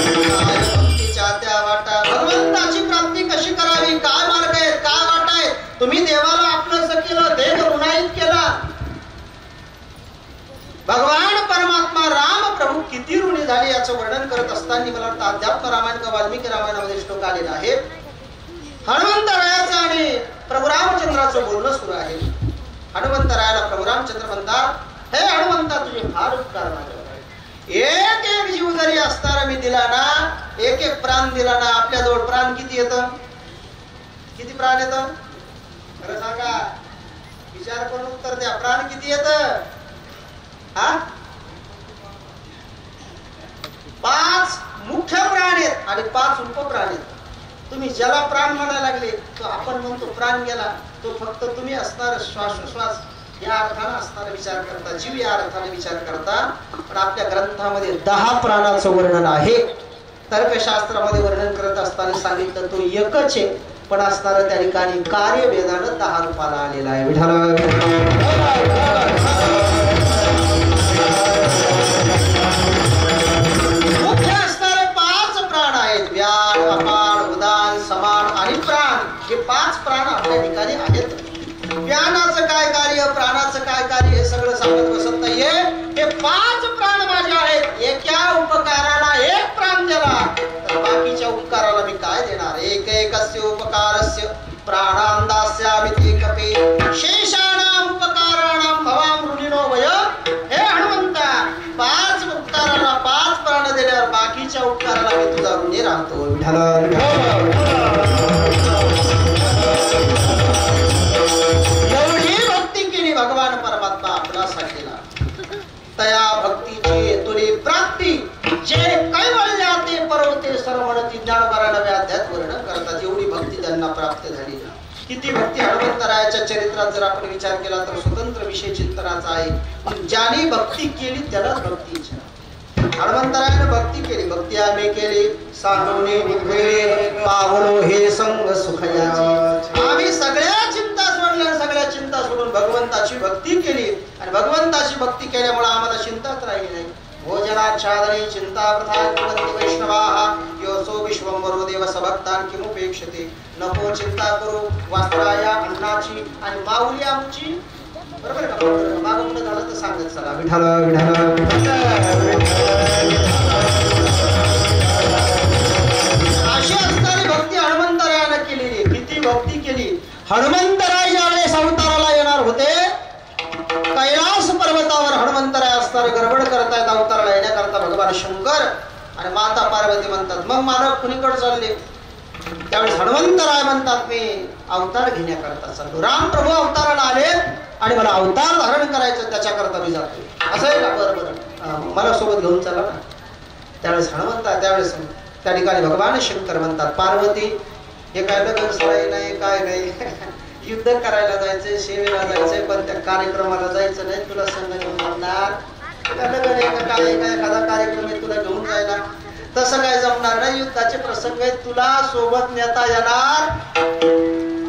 भक्तीच्या त्या वाटा, भगवंताची प्राप्ती कशी करावी, काय मार्ग आहेत, काय वाटा आहेत. तुम्ही देवाला आपलंसं केलं, देव ऋणाईत केला. भगवान परमात्मा राम प्रभू किती ऋणी झाले याचं वर्णन करत असताना मला वाटतं अध्यात्म रामायण का वाल्मिकी रामायणामध्ये श्लोक आलेला आहे. हनुमंतरायाचं आणि प्रभू रामचंद्राचं बोलणं सुरू आहे. हनुमंतरायाला प्रभू रामचंद्र म्हणतात, हे हनुमंता तुझे फार उपकार माझ्यावर. एक जीव जरी असताना मी दिला ना, एक प्राण दिला ना, आपल्याजवळ प्राण किती येतं? किती प्राण येतं? खरं सांगा, विचार करून उत्तर द्या. प्राण किती येतं? 5 मुख्य प्राण आहेत आणि 5 उपप्राण आहेत. तुम्ही ज्याला प्राण म्हणायला लागले तो आपण म्हणतो प्राण गेला, तो फक्त तुम्ही असणार श्वासोश्वास या अर्थाने असणारा विचार करता, जीव या अर्थाने विचार करता. पण आपल्या ग्रंथामध्ये 10 प्राणाचं वर्णन आहे. तर्कशास्त्रामध्ये वर्णन करत असताना सांगितलं तो एकच आहे, पण असणारं त्या ठिकाणी कार्य वेदानं 10 रूपाला आलेला आहे. मुख्य असणारे 5 प्राण आहेत. व्यान, अपान, उदान, समान आणि प्राण, हे 5 प्राण आपल्या ठिकाणी आहेत. व्यानाचं काय कार्य, प्राणाचं काय कार्य, हे सगळं सांगत बसत नाहीये. हे 5 प्राण माझे आहेत. एका उपकाराला 1 प्राण दिला तर बाकीच्या उपकाराला मी काय देणार? एकैकस्य उपकारस्य प्राणां दास्यामि ते कपे शेषाणां उपकाराणां भवाम ऋणिनो वय. हे हनुमंता, 5 उपकाराला 5 प्राण दिल्यावर बाकीच्या उपकाराला मी तुझा ऋणी राहतो. एवढी भक्ती केली भगवान परमात्मा आपल्यासाठी. तया भक्तीची तुरी प्राप्ती जे कैवल्या ते परवते सर्वणती ज्ञानभरा नव्या अध्यात वर्णन करतात. एवढी भक्ती त्यांना प्राप्त झाली. किती भक्ती हनुमंतरायाच्या चरित्रात जर आपण विचार केला तर स्वतंत्र विषय चिंतनाचा आहे. ज्याने भक्ती केली त्यालाच भक्ती. हनुमंतरायाने भक्ती केली, भक्ती आम्ही केली सांगणे निघले पावलो हे संग सुखयाची. आम्ही सगळ्या चिंता सोडल्या, सगळ्या चिंता सोडून भगवंताची भक्ती केली आणि भगवंताची भक्ती केल्यामुळे आम्हाला चिंताच राहिली नाही. भोजनाच्छादने चिंता प्रधान वैष्णवाः योसो विश्वंभरो देव सभक्तान किमुपेक्षते. नको चिंता करू वास्त्राया अन्नाची आणि माऊली आमची. बरोबर का? मागं पुढे झालं तर सांगत चला विठाल विठाल. अशी असणारी भक्ती हनुमंतरायाने केलेली. किती भक्ती केली. हनुमंतराय ज्यावेळेस अवताराला येणार होते, कैलास पर्वतावर हनुमंतराय असणार गडबड करतायत अवताराला येण्याकरता भगवान शंकर आणि माता पार्वती म्हणतात मग मानव कुणीकडे चालले. त्यावेळेस हनुमंतराय म्हणतात मी अवतार घेण्याकरता चाललो. राम प्रभू अवताराला आले आणि मला अवतार धारण करायचं त्याच्याकरता मी जातो. असं आहे का? बरोबर, मला सोबत घेऊन चला ना. त्यावेळेस हनुमंत त्यावेळेस त्या ठिकाणी भगवान शंकर म्हणतात पार्वती हे काय लग्न सराई नाही काय नाही, युद्ध करायला जायचंय सेवेला जायचंय पण त्या कार्यक्रमाला जायचं नाही. तुला संग घेऊन म्हणणार लग्न आहे का काय काय एखादा कार्यक्रम आहे तुला घेऊन जायला तसं काय जमणार नाही. युद्धाचे प्रसंग आहेत तुला सोबत नेता येणार.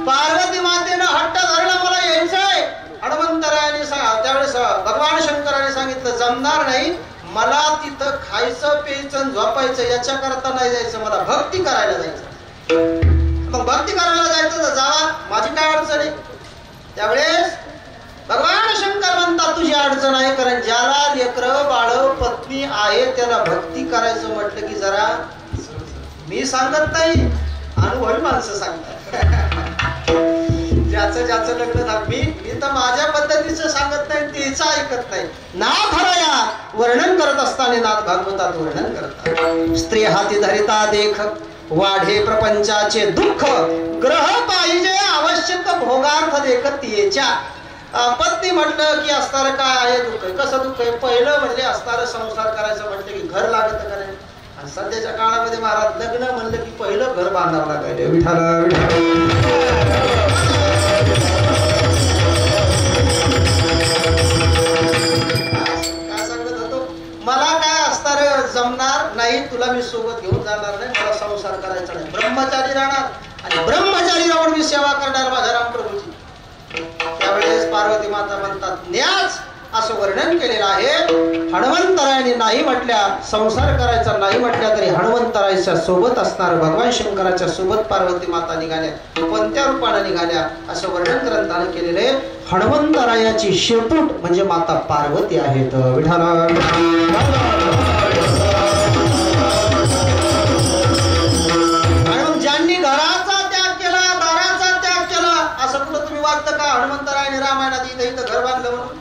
पार्वती मातेनं हट्ट धरला मला यायचंय. हनुमंतरायाने त्यावेळेस भगवान शंकराने सांगितलं जमणार नाही, मला तिथं खायचं प्यायचं झोपायचं याच्याकरता नाही जायचं, मला भक्ती करायला जायचं. मग भक्ती करायला जायचं तर जावा, माझी काय अडचण आहे. त्यावेळेस भगवान शंकर म्हणतात तुझी अडचण आहे, कारण ज्याला लेकर बाळ पत्नी आहे त्याला भक्ती करायचं म्हटलं की जरा मी सांगत नाही अनुभवी माणसं सांगतात. ज्याचं ज्याचं लग्न झालं मी तर माझ्या पद्धतीचं सांगत नाही, तिचं ऐकत नाही. नाथ हरया वर्णन करत असताना नाथ भागवतात वर्णन करतात. स्त्री हाती धरिता देख वाढे प्रपंचाचे दुःख, ग्रह पाहिजे आवश्यक भोगार्थ देखत येच्या. पत्नी म्हटलं की असणार काय आहे दुःख. कसं दुःख आहे? पहिलं म्हणजे असणार संसार करायचं म्हटलं की घर लागत करायचं. आणि सध्याच्या काळामध्ये महाराज लग्न म्हणलं की पहिलं घर बांधावं लागायचं. काय सांगत होतो मला काय असणार जमणार नाही, तुला मी सोबत घेऊन जाणार नाही, मला संसार करायचा नाही, ब्रह्मचारी राहणार आणि ब्रह्मचारी राहून मी सेवा करणार माझ्या रामप्रभूची. त्यावेळेस पार्वती माता म्हणतात न्यास असं वर्णन केलेलं आहे. हनुमंतरायाने नाही म्हटल्या संसार करायचा नाही म्हटल्या तरी हनुमंतरायाच्या सोबत असणार भगवान शंकराच्या सोबत पार्वती माता निघाल्या. कोणत्या रूपाने निघाल्या असं वर्णन ग्रंथाने केलेले. हनुमंतरायाची शेपूट म्हणजे माता पार्वती आहेत. विठाला ज्यांनी घराचा त्याग केला दाराचा त्याग केला असं कुठं तुम्ही वाचतं का? हनुमंतरायाने रामायणात इथं इथं घर बांधलं म्हणून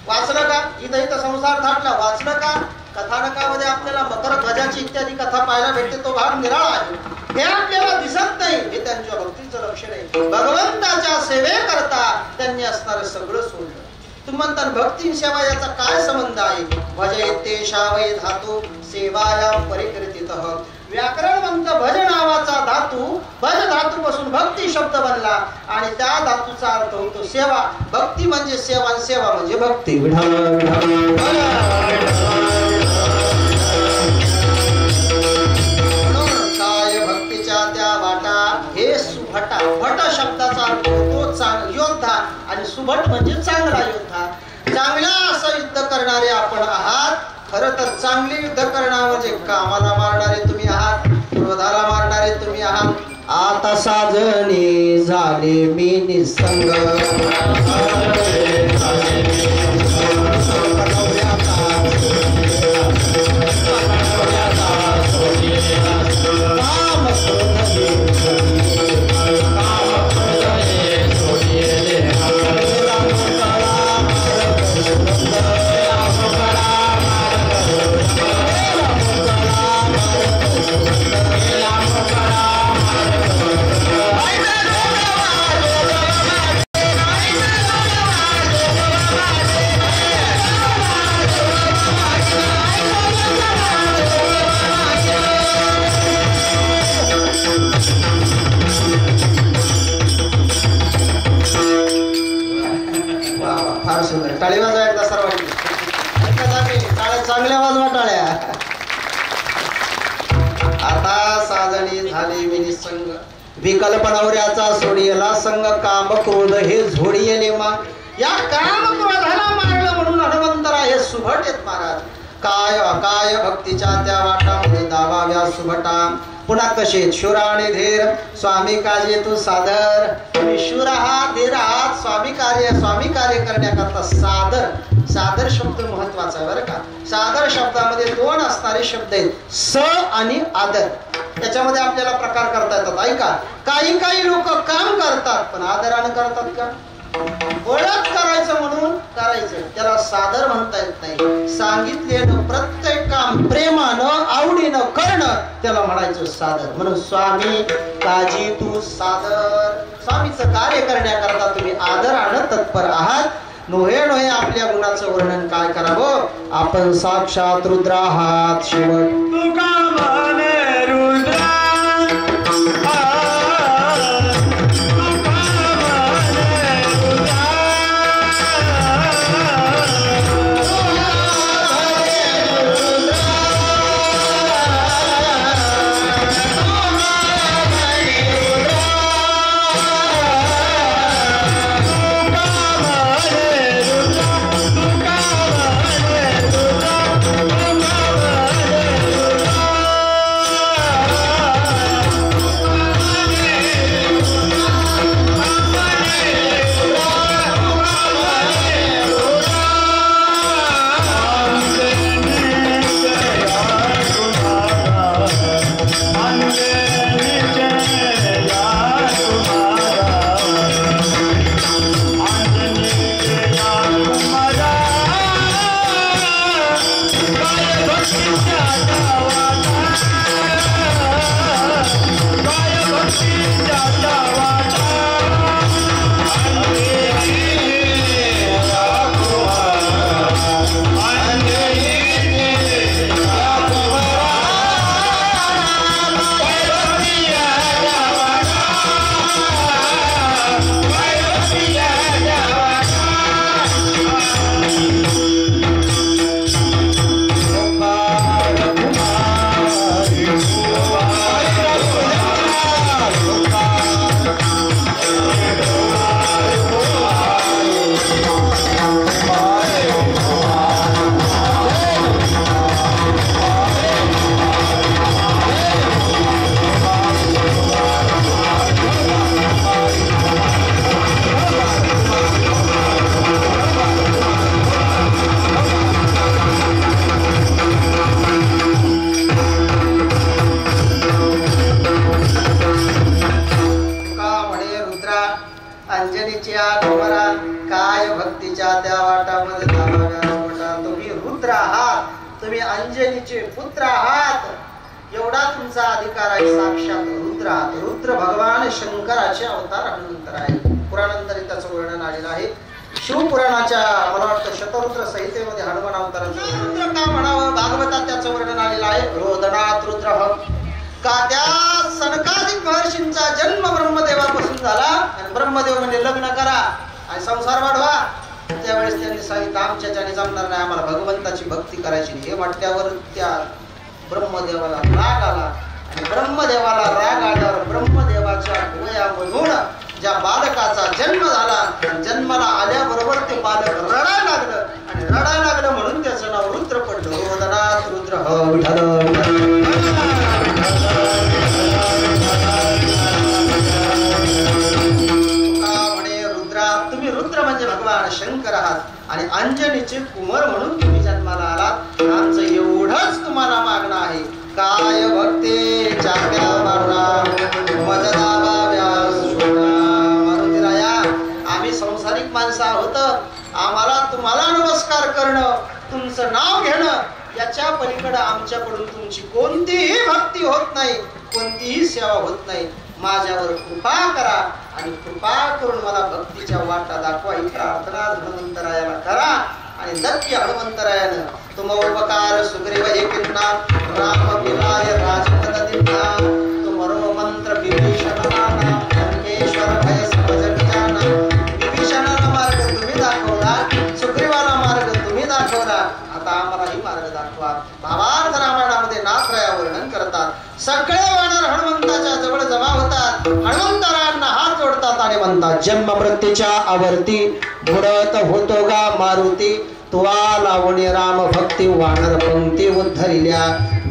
वाचलं का? इथं इथं संसार थाटला वाचलं का? कथानकामध्ये आपल्याला मकर ध्वजाची इत्यादी कथा पाहायला भेटते, तो भाग निराळा आहे. हे आपल्याला दिसत नाही, हे त्यांच्या भक्तीचं लक्षण आहे. भगवंताच्या सेवेकरता त्यांनी असणारं सगळं सोडलं. तुम्ही म्हणता भक्ती सेवा याचा काय संबंध आहे? भजयते शावय धातू सेवाया परिकृतितः. व्याकरण म्हणतं भज नावाचा धातू भज धातू पासून भक्ती शब्द बनला आणि त्या धातूचा अर्थ होतो सेवा. भक्ती म्हणजे सेवा, सेवा म्हणजे भक्ती. म्हणून काय भक्तीच्या त्या वाटा हे सुभटा. भट शब्दाचा अर्थ होतो योद्धा आणि सुभट म्हणजे चांगला योद्धा. चांगला असं युद्ध करणारे आपण आहात. खरं तर चांगली युद्ध करणार म्हणजे कामाला मारणारे तुम्ही आहात, क्रोधाला मारणारे तुम्ही आहात. आता साजणे झाले मी निसंग, साजणी झाले विनिसंग विकल्प नवऱ्याचा सोडियला संग काम क्रोध हे झोडियले मग या काम क्रोधाला मारलं म्हणून हनुमंतराय हे सुभट आहेत महाराज काय अकाय भक्तीच्या त्या वाटामध्ये दाबाव्या सुभटा पुन्हा कसे शूर आणि धीर स्वामी काजे तू सादर शूर आहात धीर आहात स्वामी कार्य करण्याकरता सादर शब्द महत्वाचा आहे बरं का सादर शब्दामध्ये दोन असणारे शब्द आहेत स आणि आदर त्याच्यामध्ये आपल्याला प्रकार करता येतात ऐका काही लोक काम करतात पण आदराने करतात का ओळख करायचं म्हणून करायचं त्याला सादर म्हणता येत नाही सांगितलेलं प्रत्येक काम प्रेमानं आवडीनं करणं त्याला म्हणायचं सादर म्हणून स्वामी काजी तू सादर स्वामीचं कार्य करण्याकरता तुम्ही आदरानं तत्पर आहात नोहे आपल्या गुणाचं वर्णन काय करावं आपण साक्षात रुद्र आहात शेवट पुत्र आहात एवढा तुमचा अधिकार आहे साक्षात रुद्र भगवान शंकराचे अवतार हनुमंतर आहे पुराणांतरी त्याचं वर्णन आलेलं आहे शिवपुराणाच्या मला वाटतं शतरुद्र संहितेमध्ये हनुमान अवताराचं रुद्र का म्हणावं भागवतात त्याचं वर्णन आलेलं आहे रोदनात रुद्र का त्या सनकादिक महर्षींचा जन्म ब्रह्मदेवापासून झाला आणि ब्रह्मदेव म्हणजे लग्न करा आणि संसार वाढवा त्यावेळेस त्यांनी सांगितलं आमच्याच्याने जमणार नाही आम्हाला भगवंताची भक्ती करायची हे वाटल्यावर त्या ब्रह्मदेवाला राग आला आणि ब्रह्मदेवाला राग आल्यावर ब्रह्मदेवाच्या डोळ्यामधून ज्या बालकाचा जन्म झाला जन्माला आल्याबरोबर ते बालक रडायला लागलं आणि रडायला लागलं म्हणून त्याचं नाव रुद्र पडलं रोदनाथ रुद्र तुम्ही रुद्र म्हणजे भगवान शंकर आहात आणि अंजनीचे कुमार म्हणून तुम्ही जन्माला आलात आमचं एवढंच तुम्हाला मागणं आहे काय भक्ते चाक्या मारुतीराया आम्ही संसारिक माणसं आहोत आम्हाला तुम्हाला नमस्कार करणं तुमचं नाव घेणं याच्या पलीकडे आमच्याकडून तुमची कोणतीही भक्ती होत नाही कोणतीही सेवा होत नाही माझ्यावर कृपा करा आणि कृपा करून मला भक्तीच्या वाटा दाखवा ही प्रार्थना हनुमंतरायाला करा आणि नक्की हनुमंतरायानं तुम उपकार सुग्रीव एकिन्ना राम विलाय राजपद दिन्ना तुमरो मंत्र विभीषणाना लंकेश्वर भय समजगजाना विभीषणाला मार्ग तुम्ही दाखवला सुग्रीवाला मार्ग तुम्ही दाखवला आता आम्हालाही मार्ग दाखवा भावार्थ रामायणामध्ये नाथराया वर्णन करतात सगळे वानर हनुमंताच्या जवळ जमा होतात. हनुमंतरांना हात जोडतात आणि म्हणतात, जन्म मृत्यूच्या आवर्ती बुडत होतो गा मारुती, तुवा लावणी राम भक्ती वानर पंक्ती उद्धरिल्या.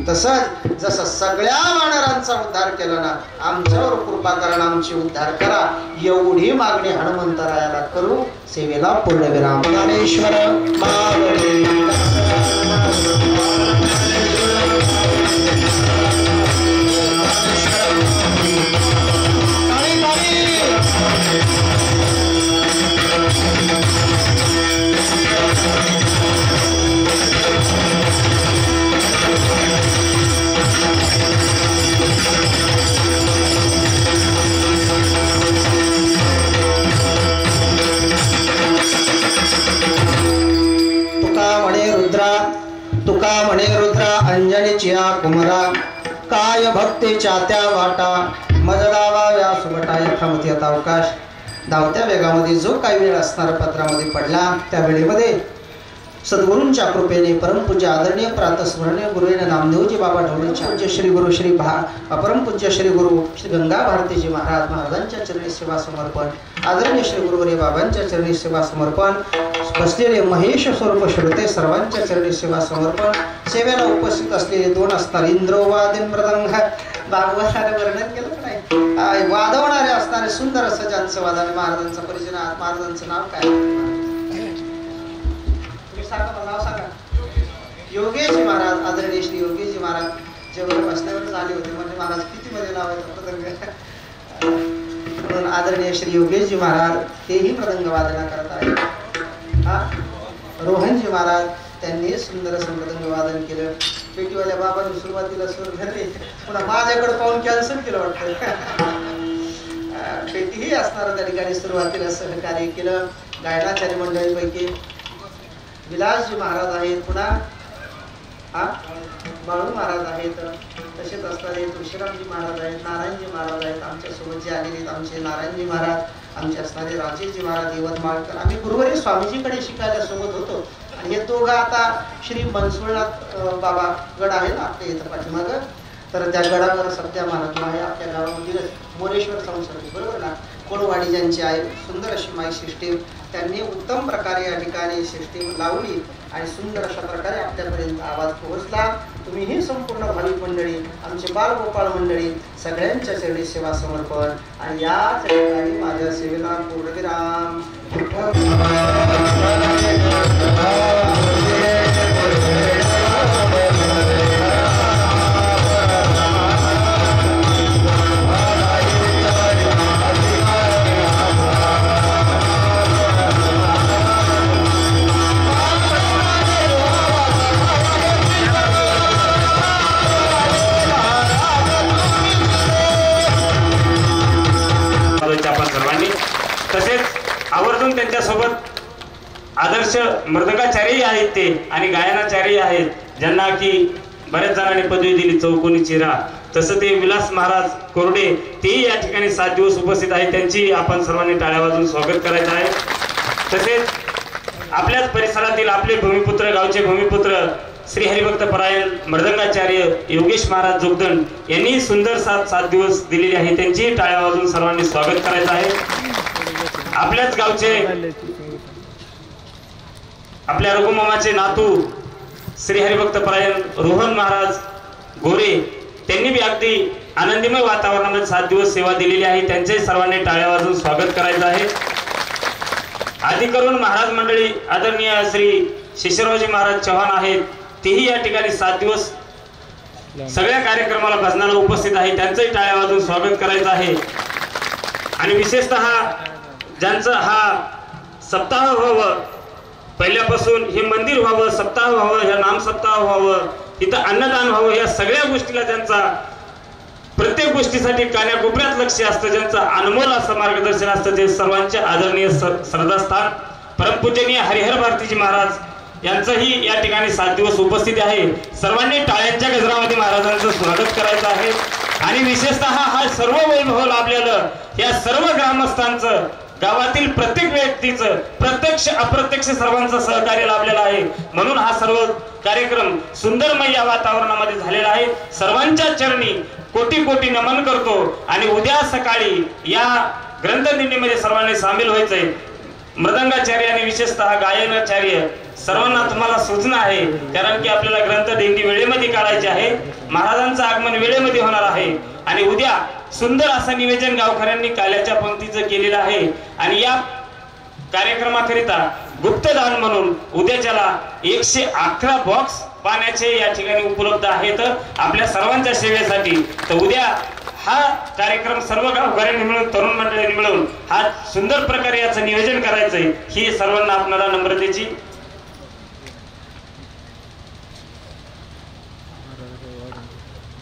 तसंच जसं सगळ्या वानरांचा उद्धार केला ना, आमच्यावर कृपा करा, आमची उद्धार करा, एवढी मागणी हनुमंतरायाला करू. सेवेला पूर्णविराम. ज्ञानेश्वर तुका म्हणे रुद्रा अंजनीचिया कुमरा, काय भक्तीच्या त्या वाटा मजलावा व्यासुमटा. यथामती आता अवकाश. धावत्या वेगामध्ये जो काही वेळ असणारा पत्रामध्ये पडला, त्या वेळेमध्ये सद्गुरूंच्या कृपेने परमपूज्य आदरणीय प्रातस्मरणीय गुरुवेन नामदेवजी बाबा ढवळेचे पूज्य श्री गुरु श्री परमपूज्य श्री गुरु श्री गंगा भारतीजी महाराजांच्या चरणी सेवा समर्पण. आदरणीय श्री गुरुवरे बाबांच्या चरणी सेवा समर्पण. बसलेले महेश स्वरूप श्रोते सर्वांच्या चरणी सेवा समर्पण. सेवेला उपस्थित असलेले दोन असणार इंद्रोवादीन मृदंग, भागवताने वर्णन केलं का नाही, वादवणारे असणारे सुंदर असं ज्यांचं वादन. महाराजांचा परिचय, महाराजांचं नाव काय सांगा, नाव सांगा. योगेशजी महाराज. आदरणीय श्री योगेशजी महाराज जेव्हा बसण्यावर आले होते म्हणजे महाराज किती मध्ये नाव आहे म्हणून आदरणीय श्री योगेशजी महाराज तेही मृदंग वादना करत आहेत. रोहनजी महाराज त्यांनी सुंदर असं मृदंग वादन केलं. पेटीवाल्या बाबांनी सुरुवातीला सूर धरले, पुन्हा माझ्याकडे पाहून कॅन्सल केलं वाटतं. पेटीही असणारा त्या ठिकाणी सुरुवातीला सहकार्य केलं. गायनाचार्य मंडळीपैकी विलासजी महाराज आहेत, पुन्हा बाळू महाराज आहेत, तसेच असणारे तुळशीरामजी महाराज आहेत, नारायणजी महाराज आहेत. आमच्यासोबत जे आलेले आमचे नारायणजी महाराज, आमचे असणारे राजेशजी महाराज यवतमाळकर. आम्ही गुरुवारी स्वामीजीकडे शिकायला सोबत होतो. आणि हे दोघं आता श्री मनसुळनाथ बाबा गड आहे ना आपल्या इथं पाठीमागं, तर त्या गडावर सध्या महात्मा आहे. आपल्या गावामध्ये मोरेश्वर संसर्ग बरोबर ना, कोणवाडी ज्यांची आहे, सुंदर अशी माई सिस्टीम त्यांनी उत्तम प्रकारे या ठिकाणी सिस्टीम लावली आणि सुंदर अशा प्रकारे आपल्यापर्यंत आवाज पोहोचला. तुम्हीही संपूर्ण भाविक मंडळी, आमचे बालगोपाळ मंडळी सगळ्यांच्या चरणी सेवा समर्पण. आणि याच ठिकाणी माझ्या सेवेला पूर्णविराम. तसेच आवर्जून त्यांच्यासोबत आदर्श मृदंगाचार्यही आहेत ते आणि गायनाचार्यही आहेत, ज्यांना की बऱ्याच जणांनी पदवी दिली चौकोनी चिरा. तसं ते विलास महाराज कोरडे तेही या ठिकाणी 7 दिवस उपस्थित आहेत. त्यांची आपण सर्वांनी टाळ्या वाजवून स्वागत करायचं आहे. तसेच आपल्याच परिसरातील आपले भूमिपुत्र, गावचे भूमिपुत्र श्री हरिभक्त परायण मृदंगाचार्य योगेश महाराज जोगदंड यांनी सुंदर 7 दिवस दिलेले आहे. त्यांची टाळ्या वाजवून सर्वांनी स्वागत करायचं आहे. आपल्याच गावचे आपल्या रघुमामाचे नातू श्री हरिभक्त परायण रोहन महाराज गोरे त्यांनी बी अगदी आनंदीमय वातावरणामध्ये 7 दिवस सेवा दिलेली आहे. त्यांचे सर्वांनी टाळ्या वाजवून स्वागत करायचं आहे. आदी करून महाराज मंडळी आदरणीय श्री शिशिरावजी महाराज चव्हाण आहेत, तेही या ठिकाणी 7 दिवस सगळ्या कार्यक्रमाला भजनाला उपस्थित आहे. त्यांचंही टाळ्या वाजवून स्वागत करायचं आहे. आणि विशेषतः ज्यांचं हा सप्ताह व्हावं, पहिल्यापासून हे मंदिर व्हावं, सप्ताह व्हावं, ह्या नाम सप्ताह व्हावं, इथं अन्नदान व्हावं, या सगळ्या गोष्टीला ज्यांचा प्रत्येक गोष्टीसाठी कान्याकोपऱ्यात लक्ष असतं, ज्यांचं अनमोल असं मार्गदर्शन असतं, ते सर्वांचे आदरणीय श्रद्धास्थान परमपूजनीय हरिहर भारतीजी महाराज यांचंही या ठिकाणी 7 दिवस उपस्थिती आहे. सर्वांनी टाळ्यांच्या गजरामध्ये महाराजांचं स्वागत करायचं आहे. आणि विशेषतः हा सर्व वैभव लाभलेलं या सर्व ग्रामस्थांचं गावातील प्रत्येक व्यक्तीचं प्रत्यक्ष अप्रत्यक्ष सर्वांचं सहकार्य लाभलेलं आहे. म्हणून हा सर्व कार्यक्रम सुंदरमय या वातावरणामध्ये झालेला आहे. सर्वांच्या चरणी कोटी कोटी नमन करतो आणि उद्या सकाळी या ग्रंथदिंडीमध्ये सर्वांनी सामील व्हायचंय. मृदंगाचार्य आणि विशेषतः गायनाचार्य सर्वांना तुम्हाला सूचना आहे, कारण की आपल्याला ग्रंथदिंडी वेळेमध्ये काढायची आहे. महाराजांचं आगमन वेळेमध्ये होणार आहे आणि उद्या सुंदर असं निवेदन गावकऱ्यांनी काल्याच्या पंक्तीचं केलेलं आहे. आणि या कार्यक्रमाकरिता गुप्तदान म्हणून उद्याच्याला 111 बॉक्स पाण्याचे या ठिकाणी उपलब्ध आहेत आपल्या सर्वांच्या सेवेसाठी. तर उद्या हा कार्यक्रम सर्व गावकऱ्यांनी मिळून तरुण मंडळींनी मिळून हा सुंदर प्रकारे याचं नियोजन करायचंय ही सर्वांना आपणाला नम्रतेची.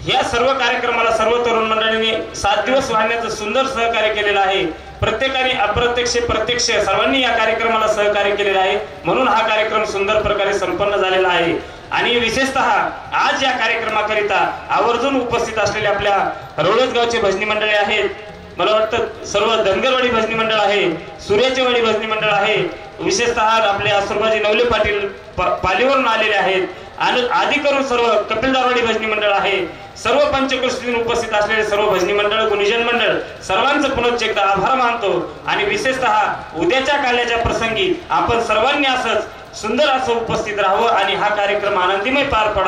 या सर्व कार्यक्रमाला सर्व तरुण मंडळींनी 7 दिवस वाहण्याचं सुंदर सहकार्य केलेलं आहे. प्रत्येकाने अप्रत्यक्ष प्रत्यक्ष सर्वांनी या कार्यक्रमाला सहकार्य केलेलं आहे. म्हणून हा कार्यक्रम सुंदर प्रकारे संपन्न झालेला आहे. आणि विशेषतः आज या कार्यक्रमाकरिता आवर्जून उपस्थित असलेले आपल्या रोळजगावचे भजनी मंडळी आहेत. मला वाटतं सर्व धनगरवाडी भजनी मंडळ आहे, सूर्याचेवाडी भजनी मंडळ आहे, विशेषतः आपले आसुरबाजी नवले पाटील पालीवरून आलेले आहेत आणि आदी करून सर्व कपिलदारवाडी भजनी मंडळ आहे. सर्व पंचक्रोशीतून उपस्थित असलेले सर्व भजनी मंडळ गुणीजन मंडळ सर्वांचं पुनश्च एकदा आभार मानतो. आणि विशेषतः उद्याच्या काल्याच्या प्रसंगी आपण सर्वांनी असंच सुंदर असं उपस्थित राहावं आणि हा कार्यक्रम आनंदीमय पार पडावा.